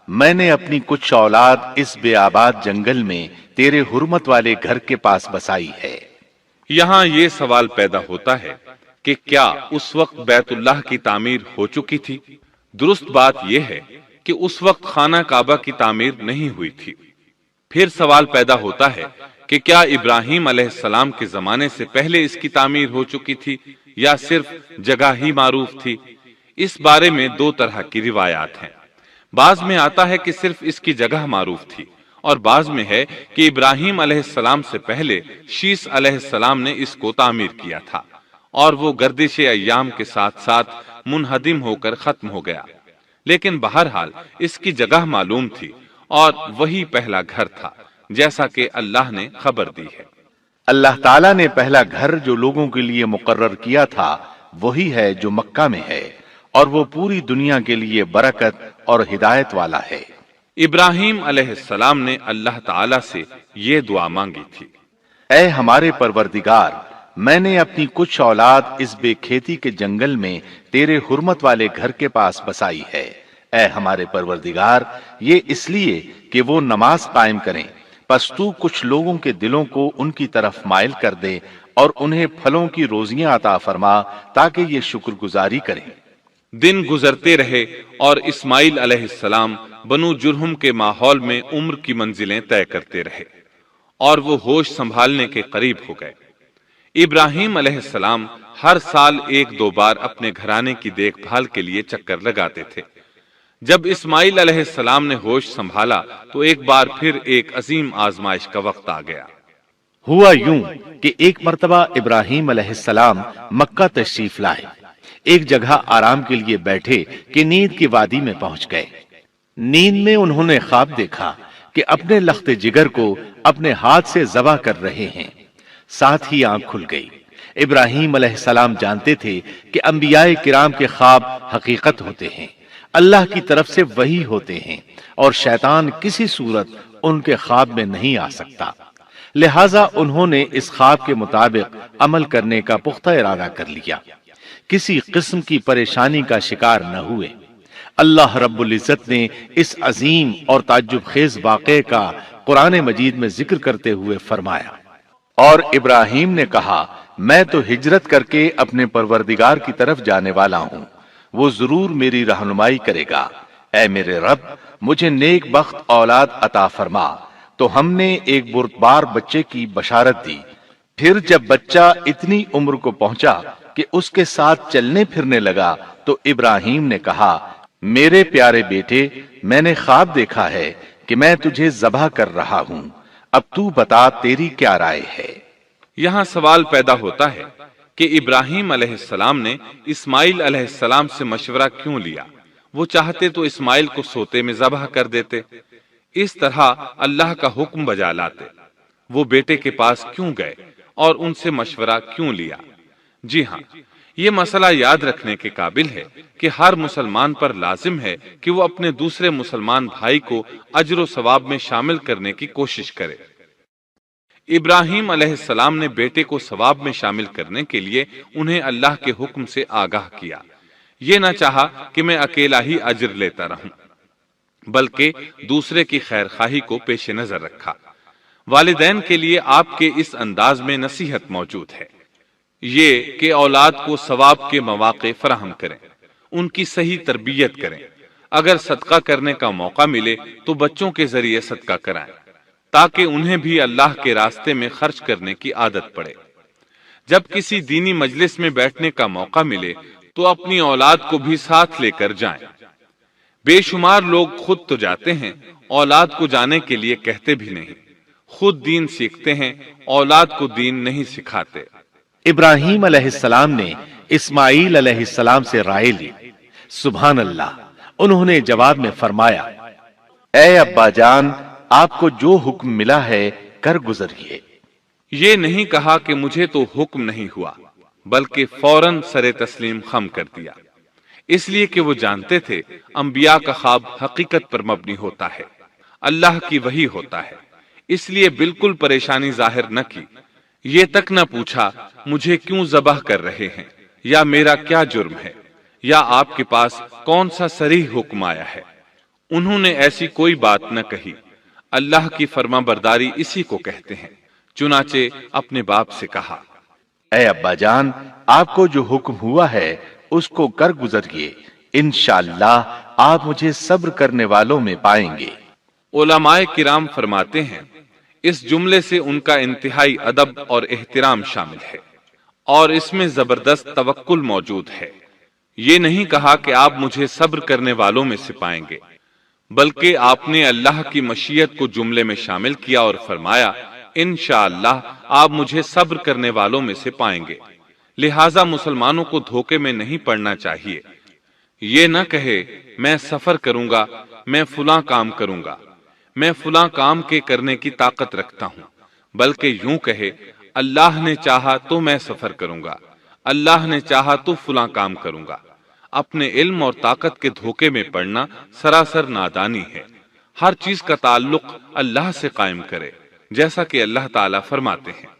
میں نے اپنی کچھ اولاد اس بے آباد جنگل میں تیرے حرمت والے گھر کے پاس بسائی ہے۔ یہاں یہ سوال پیدا ہوتا ہے کہ کیا اس وقت بیت اللہ کی تعمیر ہو چکی تھی؟ درست بات یہ ہے کہ اس وقت خانہ کعبہ کی تعمیر نہیں ہوئی تھی۔ پھر سوال پیدا ہوتا ہے کہ کیا ابراہیم علیہ السلام کے زمانے سے پہلے اس کی تعمیر ہو چکی تھی یا صرف جگہ ہی معروف تھی؟ اس بارے میں دو طرح کی روایات ہیں۔ بعض میں آتا ہے کہ صرف اس کی جگہ معروف تھی، اور بعض میں ہے کہ ابراہیم علیہ السلام سے پہلے شیس علیہ السلام نے اس کو تعمیر کیا تھا، اور وہ گردش ایام کے ساتھ ساتھ منہدم ہو کر ختم ہو گیا۔ لیکن بہرحال اس کی جگہ معلوم تھی اور وہی پہلا گھر تھا، جیسا کہ اللہ نے خبر دی ہے۔ اللہ تعالیٰ نے پہلا گھر جو لوگوں کے لیے مقرر کیا تھا وہی ہے جو مکہ میں ہے، اور وہ پوری دنیا کے لیے برکت اور ہدایت والا ہے۔ ابراہیم علیہ السلام نے اللہ تعالیٰ سے یہ دعا مانگی تھی، اے ہمارے پروردگار، میں نے اپنی کچھ اولاد اس بے کھیتی کے جنگل میں تیرے حرمت والے گھر کے پاس بسائی ہے۔ اے ہمارے پروردگار، یہ اس لیے کہ وہ نماز قائم کریں، پس تو کچھ لوگوں کے دلوں کو ان کی طرف مائل کر دے اور انہیں پھلوں کی روزیاں عطا فرما تاکہ یہ شکر گزاری کریں۔ دن گزرتے رہے اور اسماعیل علیہ السلام بنو جرہم کے ماحول میں عمر کی منزلیں طے کرتے رہے اور وہ ہوش سنبھالنے کے قریب ہو گئے۔ ابراہیم علیہ السلام ہر سال 1-2 بار اپنے گھرانے کی دیکھ بھال کے لیے چکر لگاتے تھے۔ جب اسماعیل علیہ السلام نے ہوش سنبھالا تو ایک بار پھر ایک عظیم آزمائش کا وقت آ گیا۔ ہوا یوں کہ ایک مرتبہ ابراہیم علیہ السلام مکہ تشریف لائے، ایک جگہ آرام کے لیے بیٹھے کہ نیند کی وادی میں پہنچ گئے۔ نیند میں انہوں نے خواب دیکھا کہ اپنے لخت جگر کو اپنے ہاتھ سے ذبح کر رہے ہیں، ساتھ ہی آنکھ کھل گئی۔ ابراہیم علیہ السلام جانتے تھے کہ انبیاء کرام کے خواب حقیقت ہوتے ہیں، اللہ کی طرف سے وحی ہوتے ہیں، اور شیطان کسی صورت ان کے خواب میں نہیں آ سکتا، لہٰذا انہوں نے اس خواب کے مطابق عمل کرنے کا پختہ ارادہ کر لیا، کسی قسم کی پریشانی کا شکار نہ ہوئے۔ اللہ رب العزت نے اس عظیم اور تعجب خیز واقعے کا قرآن مجید میں ذکر کرتے ہوئے فرمایا، اور ابراہیم نے کہا، میں تو ہجرت کر کے اپنے پروردگار کی طرف جانے والا ہوں، وہ ضرور میری رہنمائی کرے گا۔ اے میرے رب، مجھے نیک بخت اولاد عطا فرما۔ تو ہم نے ایک بردبار بچے کی بشارت دی۔ پھر جب بچہ اتنی عمر کو پہنچا کہ اس کے ساتھ چلنے پھرنے لگا تو ابراہیم نے کہا، میرے پیارے بیٹے، میں نے خواب دیکھا ہے کہ میں تجھے ذبح کر رہا ہوں، اب تو بتا تیری کیا رائے ہے؟ یہاں سوال پیدا ہوتا ہے کہ ابراہیم علیہ السلام نے اسماعیل علیہ السلام سے مشورہ کیوں لیا؟ وہ چاہتے تو اسماعیل کو سوتے میں ذبح کر دیتے، اس طرح اللہ کا حکم بجا لاتے۔ وہ بیٹے کے پاس کیوں گئے اور ان سے مشورہ کیوں لیا؟ جی ہاں، یہ مسئلہ یاد رکھنے کے قابل ہے کہ ہر مسلمان پر لازم ہے کہ وہ اپنے دوسرے مسلمان بھائی کو اجر و ثواب میں شامل کرنے کی کوشش کرے۔ ابراہیم علیہ السلام نے بیٹے کو ثواب میں شامل کرنے کے لیے انہیں اللہ کے حکم سے آگاہ کیا۔ یہ نہ چاہا کہ میں اکیلا ہی اجر لیتا رہوں، بلکہ دوسرے کی خیر خواہی کو پیش نظر رکھا۔ والدین کے لیے آپ کے اس انداز میں نصیحت موجود ہے، یہ کہ اولاد کو ثواب کے مواقع فراہم کریں، ان کی صحیح تربیت کریں۔ اگر صدقہ کرنے کا موقع ملے تو بچوں کے ذریعے صدقہ کرائیں، تاکہ انہیں بھی اللہ کے راستے میں خرچ کرنے کی عادت پڑے۔ جب کسی دینی مجلس میں بیٹھنے کا موقع ملے تو اپنی اولاد کو بھی ساتھ لے کر جائیں۔ بے شمار لوگ خود تو جاتے ہیں، اولاد کو جانے کے لیے کہتے بھی نہیں، خود دین سیکھتے ہیں، اولاد کو دین نہیں سکھاتے۔ ابراہیم علیہ السلام نے اسماعیل علیہ السلام سے رائے لی۔ سبحان اللہ، انہوں نے جواب میں فرمایا، اے ابا جان، آپ کو جو حکم ملا ہے کر گزریے۔ یہ نہیں کہا کہ مجھے تو حکم نہیں ہوا، بلکہ فوراً سر تسلیم خم کر دیا، اس لیے کہ وہ جانتے تھے انبیاء کا خواب حقیقت پر مبنی ہوتا ہے، اللہ کی وحی ہوتا ہے، اس لیے بالکل پریشانی ظاہر نہ کی۔ یہ تک نہ پوچھا مجھے کیوں ذبح کر رہے ہیں، یا میرا کیا جرم ہے، یا آپ کے پاس کون سا صریح حکم آیا ہے۔ انہوں نے ایسی کوئی بات نہ کہی۔ اللہ کی فرما برداری اسی کو کہتے ہیں۔ چنانچہ اپنے باپ سے کہا، اے ابا جان، آپ کو جو حکم ہوا ہے اس کو کر گزریے، انشاءاللہ آپ مجھے صبر کرنے والوں میں پائیں گے۔ علماء کرام فرماتے ہیں اس جملے سے ان کا انتہائی ادب اور احترام شامل ہے، اور اس میں زبردست توکل موجود ہے۔ یہ نہیں کہا کہ آپ مجھے صبر کرنے والوں میں سے پائیں گے، بلکہ آپ نے اللہ کی مشیت کو جملے میں شامل کیا اور فرمایا، انشاءاللہ آپ مجھے صبر کرنے والوں میں سے پائیں گے۔ لہٰذا مسلمانوں کو دھوکے میں نہیں پڑنا چاہیے۔ یہ نہ کہے میں سفر کروں گا، میں فلاں کام کروں گا، میں فلاں کام کے کرنے کی طاقت رکھتا ہوں، بلکہ یوں کہے اللہ نے چاہا تو میں سفر کروں گا، اللہ نے چاہا تو فلاں کام کروں گا۔ اپنے علم اور طاقت کے دھوکے میں پڑنا سراسر نادانی ہے۔ ہر چیز کا تعلق اللہ سے قائم کرے، جیسا کہ اللہ تعالیٰ فرماتے ہیں،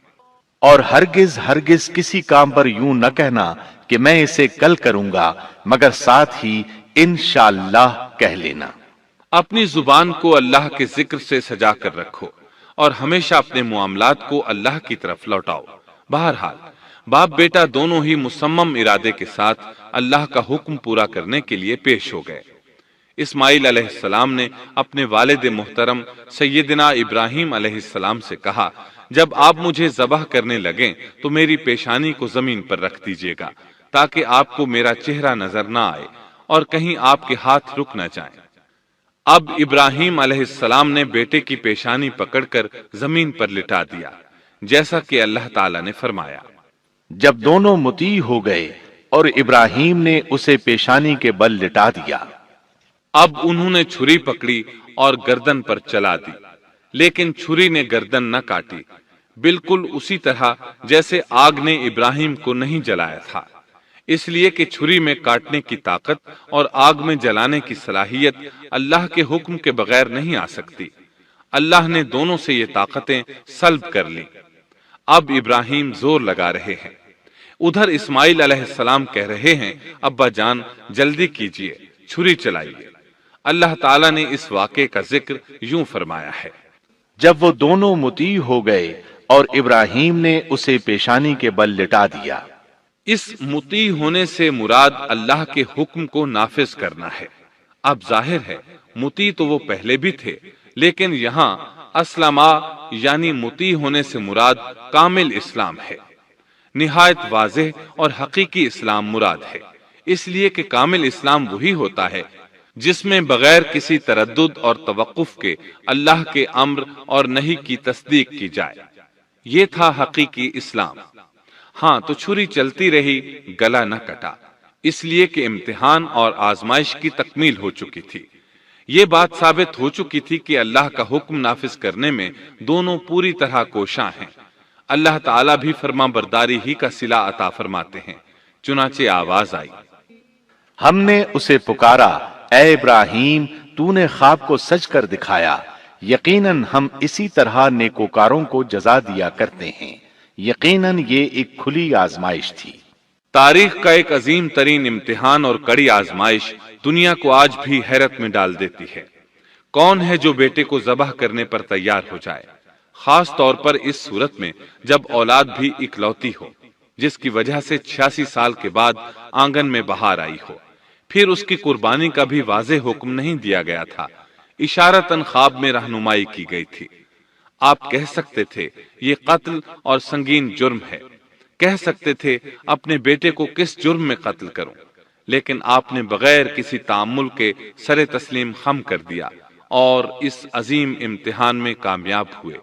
اور ہرگز ہرگز کسی کام پر یوں نہ کہنا کہ میں اسے کل کروں گا، مگر ساتھ ہی انشاءاللہ کہہ لینا۔ اپنی زبان کو اللہ کے ذکر سے سجا کر رکھو اور ہمیشہ اپنے معاملات کو اللہ کی طرف لوٹاؤ۔ بہرحال باپ بیٹا دونوں ہی مصمم ارادے کے ساتھ اللہ کا حکم پورا کرنے کے لیے پیش ہو گئے۔ اسماعیل علیہ السلام نے اپنے والد محترم سیدنا ابراہیم علیہ السلام سے کہا، جب آپ مجھے ذبح کرنے لگیں تو میری پیشانی کو زمین پر رکھ دیجیے گا تاکہ آپ کو میرا چہرہ نظر نہ آئے اور کہیں آپ کے ہاتھ رک نہ جائیں۔ اب ابراہیم علیہ السلام نے بیٹے کی پیشانی پکڑ کر زمین پر لٹا دیا، جیسا کہ اللہ تعالیٰ نے فرمایا۔ جب دونوں مطیع ہو گئے اور ابراہیم نے اسے پیشانی کے بل لٹا دیا، اب انہوں نے چھری پکڑی اور گردن پر چلا دی، لیکن چھری نے گردن نہ کاٹی، بالکل اسی طرح جیسے آگ نے ابراہیم کو نہیں جلایا تھا، اس لیے کہ چھری میں کاٹنے کی طاقت اور آگ میں جلانے کی صلاحیت اللہ کے حکم کے بغیر نہیں آ سکتی۔ اللہ نے دونوں سے یہ طاقتیں سلب کر لیں۔ اب ابراہیم زور لگا رہے ہیں، ادھر اسماعیل علیہ السلام کہہ رہے ہیں، ابا جان جلدی کیجئے، چھری چلائیے۔ اللہ تعالیٰ نے اس واقعے کا ذکر یوں فرمایا ہے، جب وہ دونوں مطیع ہو گئے اور ابراہیم نے اسے پیشانی کے بل لٹا دیا۔ اس مطیع ہونے سے مراد اللہ کے حکم کو نافذ کرنا ہے۔ اب ظاہر ہے مطیع تو وہ پہلے بھی تھے، لیکن یہاں اسلما یعنی مطیع ہونے سے مراد کامل اسلام ہے۔ نہایت واضح اور حقیقی اسلام مراد ہے، اس لیے کہ کامل اسلام وہی ہوتا ہے جس میں بغیر کسی تردد اور توقف کے اللہ کے امر اور نہی کی تصدیق کی جائے۔ یہ تھا حقیقی اسلام۔ ہاں تو چھری چلتی رہی، گلا نہ کٹا، اس لیے کہ امتحان اور آزمائش کی تکمیل ہو چکی تھی۔ یہ بات ثابت ہو چکی تھی کہ اللہ کا حکم نافذ کرنے میں دونوں پوری طرح کوشاں ہیں۔ اللہ تعالیٰ بھی فرما برداری ہی کا صلہ عطا فرماتے ہیں۔ چنانچہ آواز آئی، ہم نے اسے پکارا، اے ابراہیم تو نے خواب کو سچ کر دکھایا، یقیناً ہم اسی طرح نیکوکاروں کو جزا دیا کرتے ہیں۔ یقیناً یہ ایک کھلی آزمائش تھی۔ تاریخ کا ایک عظیم ترین امتحان اور کڑی آزمائش دنیا کو آج بھی حیرت میں ڈال دیتی ہے۔ کون ہے جو بیٹے کو ذبح کرنے پر تیار ہو جائے، خاص طور پر اس صورت میں جب اولاد بھی اکلوتی ہو، جس کی وجہ سے 86 سال کے بعد آنگن میں بہار آئی ہو۔ پھر اس کی قربانی کا بھی واضح حکم نہیں دیا گیا تھا، اشارتاً خواب میں رہنمائی کی گئی تھی۔ آپ کہہ سکتے تھے یہ قتل اور سنگین جرم ہے، کہہ سکتے تھے اپنے بیٹے کو کس جرم میں قتل کروں، لیکن آپ نے بغیر کسی تعامل کے سر تسلیم خم کر دیا اور اس عظیم امتحان میں کامیاب ہوئے۔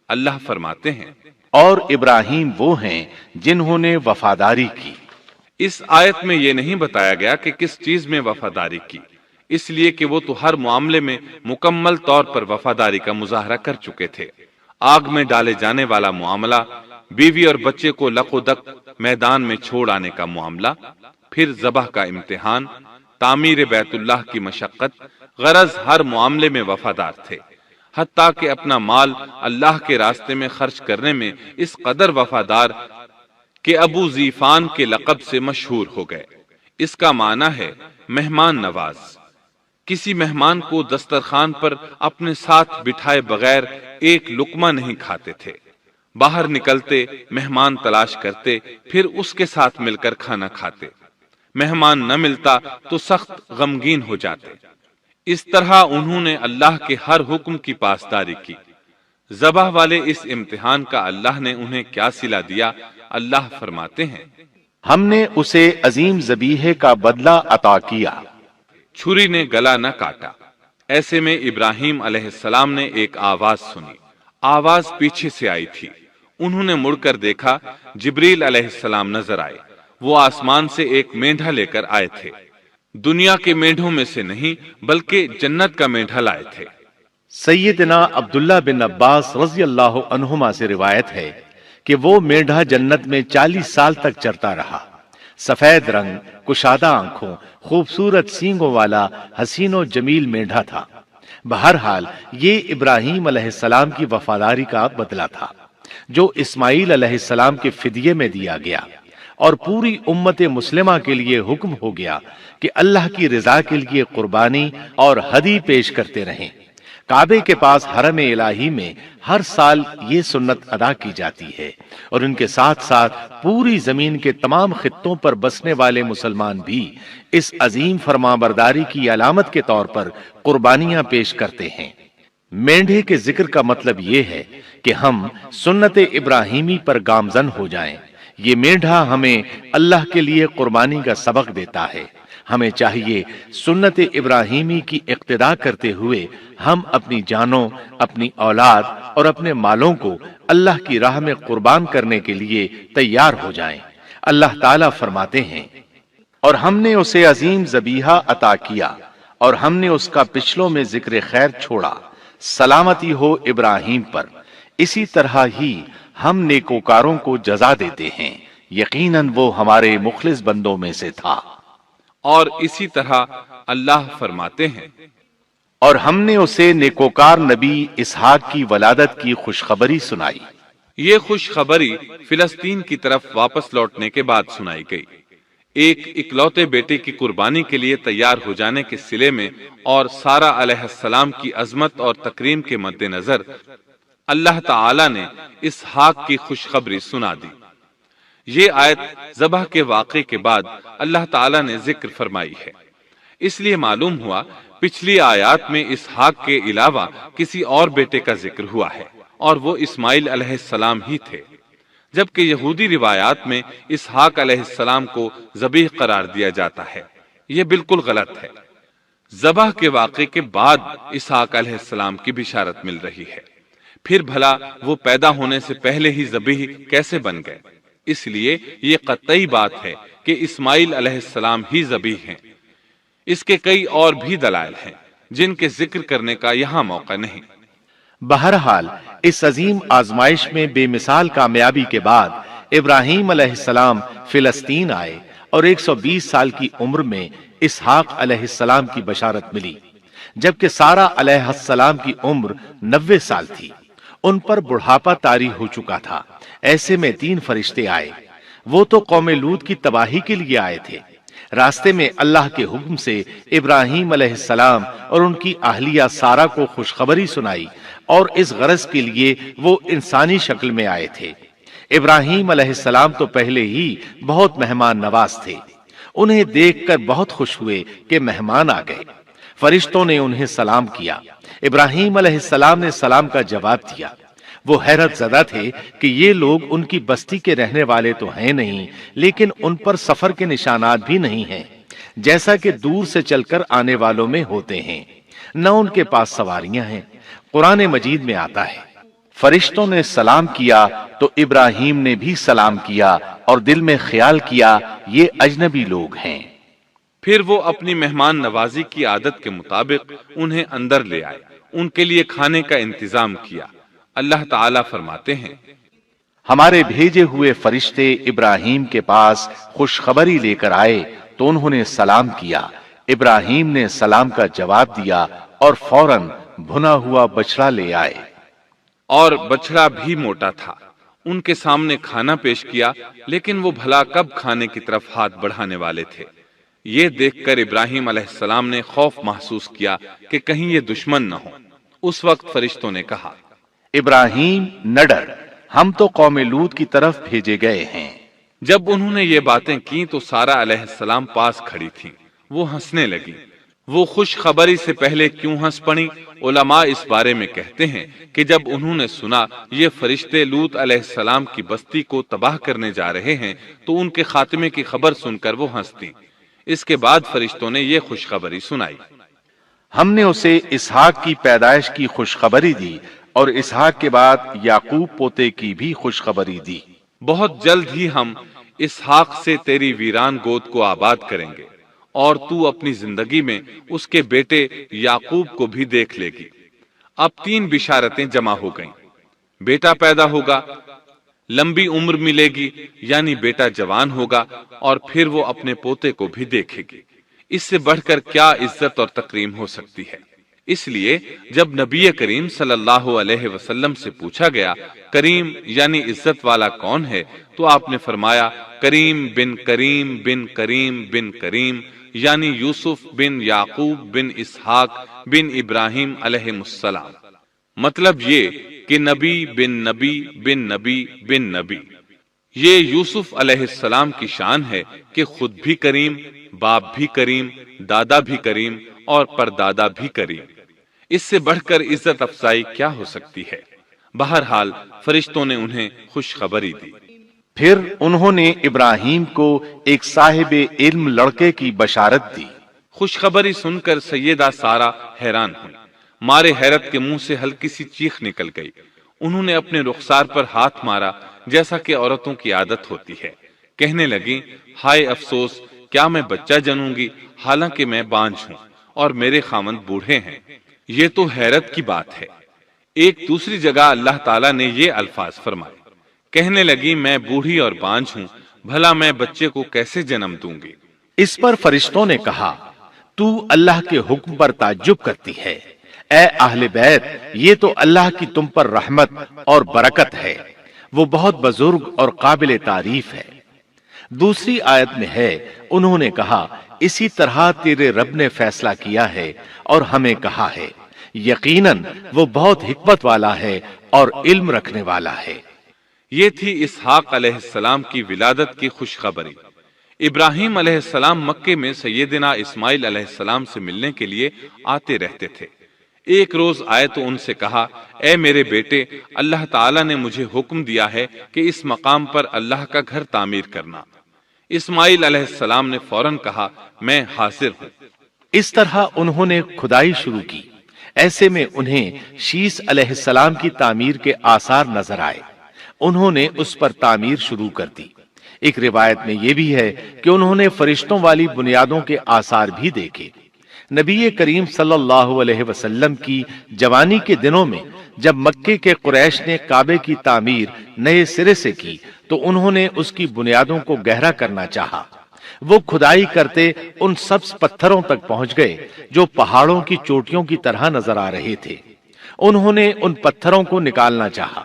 اللہ فرماتے ہیں، اور ابراہیم وہ ہیں جنہوں نے وفاداری کی۔ اس آیت میں یہ نہیں بتایا گیا کہ کس چیز میں وفاداری کی، اس لیے کہ وہ تو ہر معاملے میں مکمل طور پر وفاداری کا مظاہرہ کر چکے تھے۔ آگ میں ڈالے جانے والا معاملہ، بیوی اور بچے کو لق و دق میدان میں چھوڑ آنے کا معاملہ، پھر ذبح کا امتحان، تعمیر بیت اللہ کی مشقت، غرض ہر معاملے میں وفادار تھے، حتیٰ کہ اپنا مال اللہ کے راستے میں خرچ کرنے میں اس قدر وفادار کہ ابو زیفان کے لقب سے مشہور ہو گئے۔ اس کا معنی ہے مہمان نواز۔ کسی مہمان کو دسترخوان پر اپنے ساتھ بٹھائے بغیر ایک لقمہ نہیں کھاتے تھے، باہر نکلتے مہمان تلاش کرتے، پھر اس کے ساتھ مل کر کھانا کھاتے، مہمان نہ ملتا تو سخت غمگین ہو جاتے۔ اس طرح انہوں نے اللہ کے ہر حکم کی پاسداری کی۔ ذبح والے اس امتحان کا اللہ نے انہیں کیا صلہ دیا؟ اللہ فرماتے ہیں، ہم نے اسے عظیم ذبیحے کا بدلہ عطا کیا۔ چھری نے گلا نہ کاٹا۔ ایسے میں ابراہیم علیہ السلام نے ایک آواز سنی۔ آواز پیچھے سے آئی تھی۔ انہوں نے مڑ کر دیکھا، جبریل علیہ السلام نظر آئے۔ وہ آسمان سے ایک مینڈھا لے کر آئے تھے۔ دنیا کے میڈھوں میں سے نہیں بلکہ جنت کا میڈھا لائے تھے۔ سیدنا عبداللہ بن عباس رضی اللہ عنہما سے روایت ہے کہ وہ میڈھا جنت میں 40 سال تک چرتا رہا۔ سفید رنگ، کشادہ آنکھوں، خوبصورت سینگوں والا حسین و جمیل میڈھا تھا۔ بہرحال یہ ابراہیم علیہ السلام کی وفاداری کا بدلہ تھا جو اسماعیل علیہ السلام کے فدیے میں دیا گیا، اور پوری امت مسلمہ کے لیے حکم ہو گیا کہ اللہ کی رضا کے لیے قربانی اور ہدی پیش کرتے رہیں۔ کعبے کے پاس حرم الہی میں ہر سال یہ سنت ادا کی جاتی ہے، اور ان کے ساتھ ساتھ پوری زمین کے تمام خطوں پر بسنے والے مسلمان بھی اس عظیم فرمانبرداری کی علامت کے طور پر قربانیاں پیش کرتے ہیں۔ مینڈھے کے ذکر کا مطلب یہ ہے کہ ہم سنت ابراہیمی پر گامزن ہو جائیں۔ یہ میڈھا ہمیں اللہ کے لیے قربانی کا سبق دیتا ہے۔ ہمیں چاہیے سنت ابراہیمی کی اقتدا کرتے ہوئے ہم اپنی جانوں، اپنی اولاد اور اپنے مالوں کو اللہ کی راہ میں قربان کرنے کے لیے تیار ہو جائیں۔ اللہ تعالیٰ فرماتے ہیں، اور ہم نے اسے عظیم ذبیحہ عطا کیا اور ہم نے اس کا پچھلوں میں ذکر خیر چھوڑا، سلامتی ہو ابراہیم پر۔ اسی طرح ہی ہم نیکوکاروں کو جزا دیتے ہیں، یقیناً وہ ہمارے مخلص بندوں میں سے تھا۔ اور اسی طرح اللہ فرماتے ہیں، اور ہم نے اسے نیکوکار نبی اسحاق کی ولادت کی خوشخبری سنائی۔ یہ خوشخبری فلسطین کی طرف واپس لوٹنے کے بعد سنائی گئی۔ ایک اکلوتے بیٹے کی قربانی کے لیے تیار ہو جانے کے صلے میں اور سارہ علیہ السلام کی عظمت اور تکریم کے مد نظر اللہ تعالی نے اسحاق کی خوشخبری سنا دی۔ یہ آیت ذبح کے واقعے کے بعد اللہ تعالی نے ذکر فرمائی ہے، اس لیے معلوم ہوا پچھلی آیات میں اسحاق کے علاوہ کسی اور بیٹے کا ذکر ہوا ہے، اور وہ اسماعیل علیہ السلام ہی تھے، جبکہ یہودی روایات میں اسحاق علیہ السلام کو ذبیح قرار دیا جاتا ہے۔ یہ بالکل غلط ہے۔ ذبح کے واقعے کے بعد اسحاق علیہ السلام کی بشارت مل رہی ہے، پھر بھلا وہ پیدا ہونے سے پہلے ہی ذبیح کیسے بن گئے؟ اس لیے یہ قطعی بات ہے کہ اسماعیل علیہ السلام ہی ذبیح ہیں۔ اس کے کئی اور بھی دلائل ہیں جن کے ذکر کرنے کا یہاں موقع نہیں۔ بہرحال اس عظیم آزمائش میں بے مثال کامیابی کے بعد ابراہیم علیہ السلام فلسطین آئے اور 120 سال کی عمر میں اسحاق علیہ السلام کی بشارت ملی، جبکہ سارہ علیہ السلام کی عمر 90 سال تھی۔ ان پر بڑھاپا طاری ہو چکا تھا۔ ایسے میں 3 فرشتے آئے۔ وہ تو قوم لوط کی تباہی کے لیے آئے تھے۔ راستے میں اللہ کے حکم سے ابراہیم علیہ السلام اور ان کی اہلیہ سارہ کو خوشخبری سنائی، اور اس غرض کے لیے وہ انسانی شکل میں آئے تھے۔ ابراہیم علیہ السلام تو پہلے ہی بہت مہمان نواز تھے۔ انہیں دیکھ کر بہت خوش ہوئے کہ مہمان آ گئے۔ فرشتوں نے انہیں سلام کیا۔ ابراہیم علیہ السلام نے سلام کا جواب دیا۔ وہ حیرت زدہ تھے کہ یہ لوگ ان کی بستی کے رہنے والے تو ہیں نہیں، لیکن ان پر سفر کے نشانات بھی نہیں ہیں، جیسا کہ دور سے چل کر آنے والوں میں ہوتے ہیں۔ نہ ان کے پاس سواریاں ہیں۔ قرآن مجید میں آتا ہے، فرشتوں نے سلام کیا تو ابراہیم نے بھی سلام کیا اور دل میں خیال کیا یہ اجنبی لوگ ہیں۔ پھر وہ اپنی مہمان نوازی کی عادت کے مطابق انہیں اندر لے آئے، ان کے لیے کھانے کا انتظام کیا۔ اللہ تعالیٰ فرماتے ہیں، ہمارے بھیجے ہوئے فرشتے ابراہیم کے پاس خوشخبری لے کر آئے تو انہوں نے سلام کیا۔ ابراہیم نے سلام کا جواب دیا اور فوراً بھنا ہوا بچڑا لے آئے، اور بچڑا بھی موٹا تھا۔ ان کے سامنے کھانا پیش کیا، لیکن وہ بھلا کب کھانے کی طرف ہاتھ بڑھانے والے تھے۔ یہ دیکھ کر ابراہیم علیہ السلام نے خوف محسوس کیا کہ کہیں یہ دشمن نہ ہو۔ اس وقت فرشتوں نے کہا، ابراہیم نہ ڈر، ہم تو قوم لوط کی طرف بھیجے گئے ہیں۔ جب انہوں نے یہ باتیں کی تو سارہ علیہ السلام پاس کھڑی تھیں۔ وہ ہنسنے لگی۔ وہ خوشخبری سے پہلے کیوں ہنس پڑی؟ علماء اس بارے میں کہتے ہیں کہ جب انہوں نے سنا یہ فرشتے لوط علیہ السلام کی بستی کو تباہ کرنے جا رہے ہیں تو ان کے خاتمے کی خبر سن کر وہ ہنستی۔ اس کے بعد فرشتوں نے یہ خوشخبری سنائی، ہم نے اسے اسحاق کی پیدائش کی خوشخبری دی اور اسحاق کے بعد یعقوب پوتے کی بھی خوشخبری دی۔ بہت جلد ہی ہم اسحاق سے تیری ویران گود کو آباد کریں گے، اور تو اپنی زندگی میں اس کے بیٹے یعقوب کو بھی دیکھ لے گی۔ اب 3 بشارتیں جمع ہو گئیں۔ بیٹا پیدا ہوگا، لمبی عمر ملے گی یعنی بیٹا جوان ہوگا، اور پھر وہ اپنے پوتے کو بھی دیکھے گی۔ اس سے بڑھ کر کیا عزت اور تکریم ہو سکتی ہے؟ اس لیے جب نبی کریم صلی اللہ علیہ وسلم سے پوچھا گیا کریم یعنی عزت والا کون ہے، تو آپ نے فرمایا کریم بن کریم بن کریم بن کریم، یعنی یوسف بن یعقوب بن اسحاق بن ابراہیم علیہ السلام۔ مطلب یہ کہ نبی بن نبی بن نبی بن نبی۔ یہ یوسف علیہ السلام کی شان ہے کہ خود بھی کریم، باپ بھی کریم، دادا بھی کریم اور پردادا بھی کریم۔ اس سے بڑھ کر عزت افزائی کیا ہو سکتی ہے؟ بہرحال فرشتوں نے انہیں خوشخبری دی۔ پھر انہوں نے ابراہیم کو ایک صاحب علم لڑکے کی بشارت دی۔ خوشخبری سن کر سیدہ سارہ حیران ہوئی، مارے حیرت کے منہ سے ہلکی سی چیخ نکل گئی۔ انہوں نے اپنے رخسار پر ہاتھ مارا جیسا کہ عورتوں کی عادت ہوتی ہے، کہنے لگیں ہائے افسوس، کیا میں بچہ جنوں گی حالانکہ میں بانجھ ہوں اور میرے خاوند بوڑھے ہیں؟ یہ تو حیرت کی بات ہے۔ ایک دوسری جگہ اللہ تعالیٰ نے یہ الفاظ فرمائے، کہنے لگی میں بوڑھی اور بانجھ ہوں، بھلا میں بچے کو کیسے جنم دوں گی؟ اس پر فرشتوں نے کہا تو اللہ کے حکم پر تعجب کرتی ہے، اے اہل بیت، یہ تو اللہ کی تم پر رحمت اور برکت ہے، وہ بہت بزرگ اور قابل تعریف ہے۔ دوسری آیت میں ہے انہوں نے کہا اسی طرح تیرے رب نے فیصلہ کیا ہے اور ہمیں کہا ہے، یقیناً وہ بہت حکمت والا ہے اور علم رکھنے والا ہے۔ یہ تھی اسحاق علیہ السلام کی ولادت کی خوشخبری۔ ابراہیم علیہ السلام مکے میں سیدنا اسماعیل علیہ السلام سے ملنے کے لیے آتے رہتے تھے۔ ایک روز آئے تو ان سے کہا اے میرے بیٹے، اللہ تعالیٰ نے مجھے حکم دیا ہے کہ اس مقام پر اللہ کا گھر تعمیر کرنا۔ اسماعیل علیہ السلام نے فوراً کہا میں حاضر ہوں۔ اس طرح انہوں نے کھدائی شروع کی۔ ایسے میں انہیں شیس علیہ السلام کی تعمیر کے آثار نظر آئے۔ انہوں نے اس پر تعمیر شروع کر دی۔ ایک روایت میں یہ بھی ہے کہ انہوں نے فرشتوں والی بنیادوں کے آثار بھی دیکھے۔ نبی کریم صلی اللہ علیہ وسلم کی جوانی کے دنوں میں جب مکے کے قریش نے کعبے کی تعمیر نئے سرے سے کی تو انہوں نے اس کی بنیادوں کو گہرا کرنا چاہا۔ وہ کھدائی کرتے ان سبز پتھروں تک پہنچ گئے جو پہاڑوں کی چوٹیوں کی طرح نظر آ رہے تھے۔ انہوں نے ان پتھروں کو نکالنا چاہا۔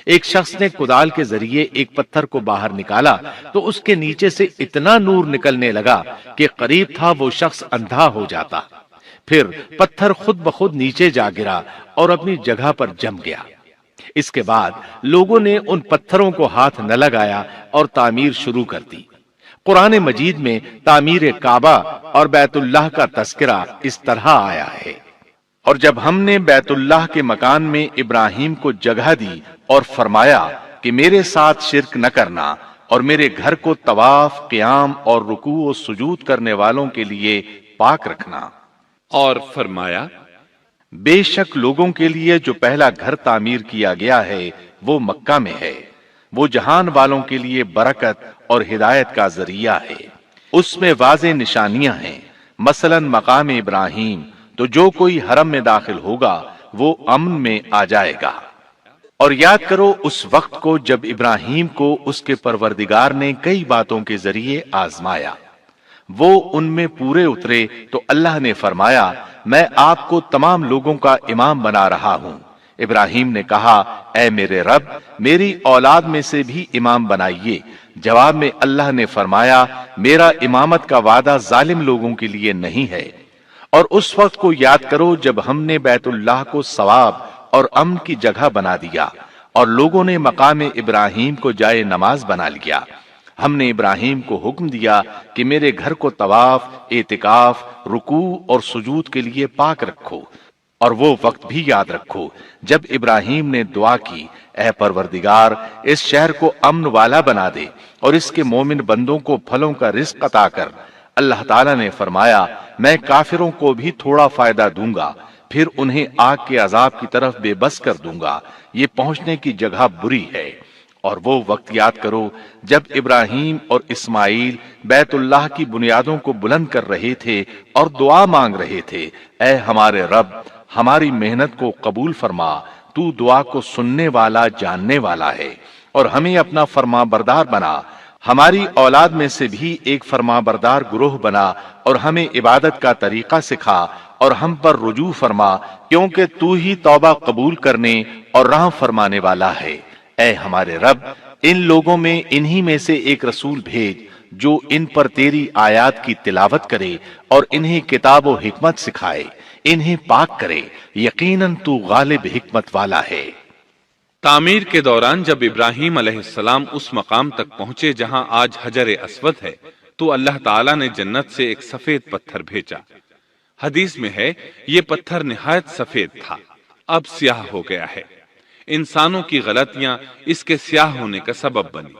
ایک شخص نے کدال کے ذریعے ایک پتھر کو باہر نکالا تو اس کے نیچے سے اتنا نور نکلنے لگا کہ قریب تھا وہ شخص اندھا ہو جاتا۔ پھر پتھر خود بخود نیچے جا گرا اور اپنی جگہ پر جم گیا۔ اس کے بعد لوگوں نے ان پتھروں کو ہاتھ نہ لگایا اور تعمیر شروع کر دی۔ قرآن مجید میں تعمیر کعبہ اور بیت اللہ کا تذکرہ اس طرح آیا ہے، اور جب ہم نے بیت اللہ کے مکان میں ابراہیم کو جگہ دی اور فرمایا کہ میرے ساتھ شرک نہ کرنا اور میرے گھر کو طواف، قیام اور رکوع و سجود کرنے والوں کے لیے پاک رکھنا، اور فرمایا بے شک لوگوں کے لیے جو پہلا گھر تعمیر کیا گیا ہے وہ مکہ میں ہے، وہ جہان والوں کے لیے برکت اور ہدایت کا ذریعہ ہے۔ اس میں واضح نشانیاں ہیں، مثلا مقام ابراہیم، تو جو کوئی حرم میں داخل ہوگا وہ امن میں آ جائے گا۔ اور یاد کرو اس وقت کو جب ابراہیم کو اس کے پروردگار نے کئی باتوں کے ذریعے آزمایا، وہ ان میں پورے اترے تو اللہ نے فرمایا میں آپ کو تمام لوگوں کا امام بنا رہا ہوں۔ ابراہیم نے کہا اے میرے رب، میری اولاد میں سے بھی امام بنائیے۔ جواب میں اللہ نے فرمایا میرا امامت کا وعدہ ظالم لوگوں کے لیے نہیں ہے۔ اور اس وقت کو یاد کرو جب ہم نے بیت اللہ کو ثواب اور امن کی جگہ بنا دیا اور لوگوں نے مقام ابراہیم کو جائے نماز بنا لیا۔ ہم نے ابراہیم کو حکم دیا کہ میرے گھر کو طواف، اعتکاف، رکوع اور سجود کے لیے پاک رکھو، اور وہ وقت بھی یاد رکھو جب ابراہیم نے دعا کی اے پروردگار اس شہر کو امن والا بنا دے اور اس کے مومن بندوں کو پھلوں کا رزق عطا کر۔ اللہ تعالیٰ نے فرمایا میں کافروں کو بھی تھوڑا فائدہ دوں گا، پھر انہیں آگ کے عذاب کی طرف بے بس کر دوں گا، یہ پہنچنے کی جگہ بری ہے۔ اور وہ وقت یاد کرو جب ابراہیم اور اسماعیل بیت اللہ کی بنیادوں کو بلند کر رہے تھے اور دعا مانگ رہے تھے، اے ہمارے رب، ہماری محنت کو قبول فرما، تو دعا کو سننے والا، جاننے والا ہے، اور ہمیں اپنا فرما بردار بنا، ہماری اولاد میں سے بھی ایک فرما بردار گروہ بنا، اور ہمیں عبادت کا طریقہ سکھا، اور ہم پر رجوع فرما، کیونکہ تو ہی توبہ قبول کرنے اور رحم فرمانے والا ہے۔ اے ہمارے رب، ان لوگوں میں انہی میں سے ایک رسول بھیج جو ان پر تیری آیات کی تلاوت کرے اور انہیں کتاب و حکمت سکھائے، انہیں پاک کرے، یقیناً تو غالب حکمت والا ہے۔ تعمیر کے دوران جب ابراہیم علیہ السلام اس مقام تک پہنچے جہاں آج حجر اسود ہے تو اللہ تعالیٰ نے جنت سے ایک سفید پتھر بھیجا۔ حدیث میں ہے یہ پتھر نہایت سفید تھا، اب سیاہ ہو گیا ہے۔ انسانوں کی غلطیاں اس کے سیاہ ہونے کا سبب بنی۔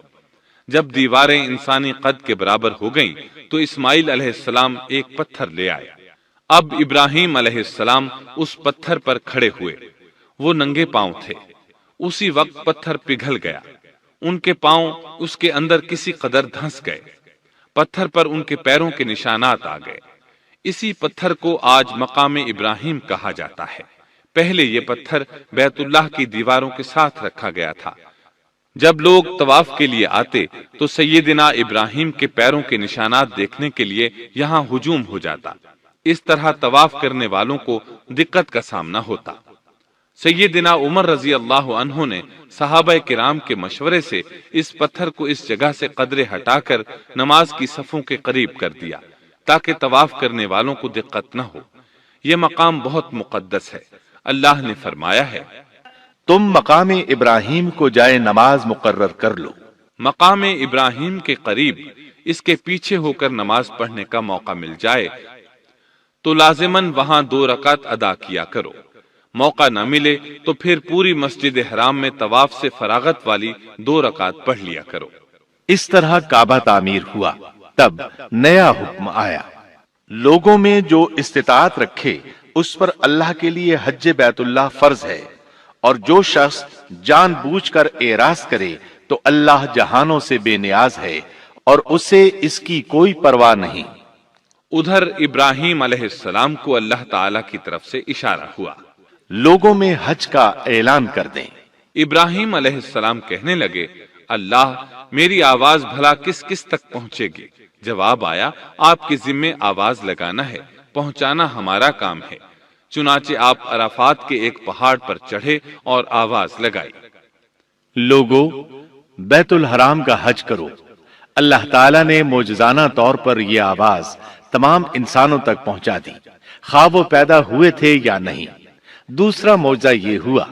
جب دیواریں انسانی قد کے برابر ہو گئیں تو اسماعیل علیہ السلام ایک پتھر لے آئے۔ اب ابراہیم علیہ السلام اس پتھر پر کھڑے ہوئے، وہ ننگے پاؤں تھے۔ اسی وقت پتھر پگھل گیا، ان کے پاؤں اس کے اندر کسی قدر دھنس گئے، پتھر پر ان کے پیروں کے نشانات آ گئے۔ اسی پتھر کو آج مقام ابراہیم کہا جاتا ہے۔ پہلے یہ پتھر بیت اللہ کی دیواروں کے ساتھ رکھا گیا تھا۔ جب لوگ طواف کے لیے آتے تو سیدنا ابراہیم کے پیروں کے نشانات دیکھنے کے لیے یہاں ہجوم ہو جاتا۔ اس طرح طواف کرنے والوں کو دقت کا سامنا ہوتا۔ سیدنا عمر رضی اللہ عنہ نے صحابہ کرام کے مشورے سے اس پتھر کو اس جگہ سے قدرے ہٹا کر نماز کی صفوں کے قریب کر دیا تاکہ طواف کرنے والوں کو دقت نہ ہو۔ یہ مقام بہت مقدس ہے۔ اللہ نے فرمایا ہے، تم مقام ابراہیم کو جائے نماز مقرر کر لو۔ مقام ابراہیم کے قریب اس کے پیچھے ہو کر نماز پڑھنے کا موقع مل جائے تو لازماً وہاں 2 رکعت ادا کیا کرو۔ موقع نہ ملے تو پھر پوری مسجد حرام میں طواف سے فراغت والی 2 رکعت پڑھ لیا کرو۔ اس طرح کعبہ تعمیر ہوا۔ تب نیا حکم آیا، لوگوں میں جو استطاعت رکھے اس پر اللہ کے لیے حج بیت اللہ فرض ہے، اور جو شخص جان بوجھ کر اعراض کرے تو اللہ جہانوں سے بے نیاز ہے اور اسے اس کی کوئی پرواہ نہیں۔ ادھر ابراہیم علیہ السلام کو اللہ تعالی کی طرف سے اشارہ ہوا، لوگوں میں حج کا اعلان کر دیں۔ ابراہیم علیہ السلام کہنے لگے، اللہ میری آواز بھلا کس کس تک پہنچے گی؟ جواب آیا، آپ کے ذمے آواز لگانا ہے، پہنچانا ہمارا کام ہے۔ چنانچہ آپ عرفات کے ایک پہاڑ پر چڑھے اور آواز لگائی، لوگو بیت الحرام کا حج کرو۔ اللہ تعالیٰ نے معجزانہ طور پر یہ آواز تمام انسانوں تک پہنچا دی، خواہ وہ پیدا ہوئے تھے یا نہیں۔ دوسرا معجزہ یہ ہوا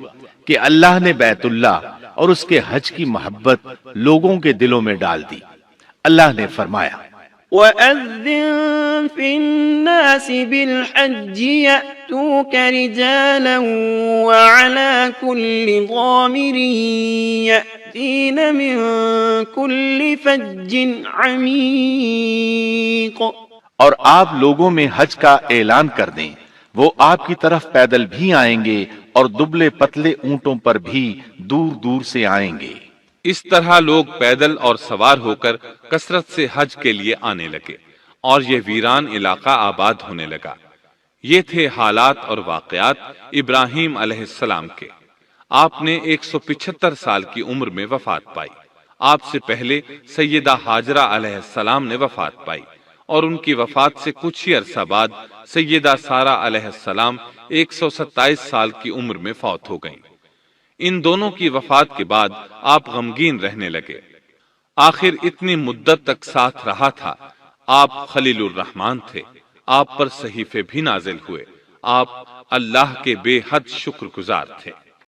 کہ اللہ نے بیت اللہ اور اس کے حج کی محبت لوگوں کے دلوں میں ڈال دی۔ اللہ نے فرمایا، وَأَذِّن فِي النَّاسِ بِالْحَجِّ يَأْتُوكَ رِجَالًا وَعَلَى كُلِّ ضَامِرٍ يَأْتِينَ مِن كُلِّ فَجٍّ عَمِيقٍ۔ اور آپ لوگوں میں حج کا اعلان کر دیں، وہ آپ کی طرف پیدل بھی آئیں گے اور دبلے پتلے اونٹوں پر بھی دور دور سے آئیں گے۔ اس طرح لوگ پیدل اور سوار ہو کر کثرت سے حج کے لیے آنے لگے اور یہ ویران علاقہ آباد ہونے لگا۔ یہ تھے حالات اور واقعات ابراہیم علیہ السلام کے۔ آپ نے 175 سال کی عمر میں وفات پائی۔ آپ سے پہلے سیدہ ہاجرہ علیہ السلام نے وفات پائی اور ان کی وفات سے کچھ ہی عرصہ بعد سیدہ سارہ علیہ السلام 127 سال کی عمر میں فوت ہو گئیں۔ ان دونوں کی وفات کے بعد آپ غمگین رہنے لگے۔ آخر اتنی مدت تک ساتھ رہا تھا۔ آپ خلیل الرحمن تھے، آپ پر صحیفے بھی نازل ہوئے، آپ اللہ کے بے حد شکر گزار تھے۔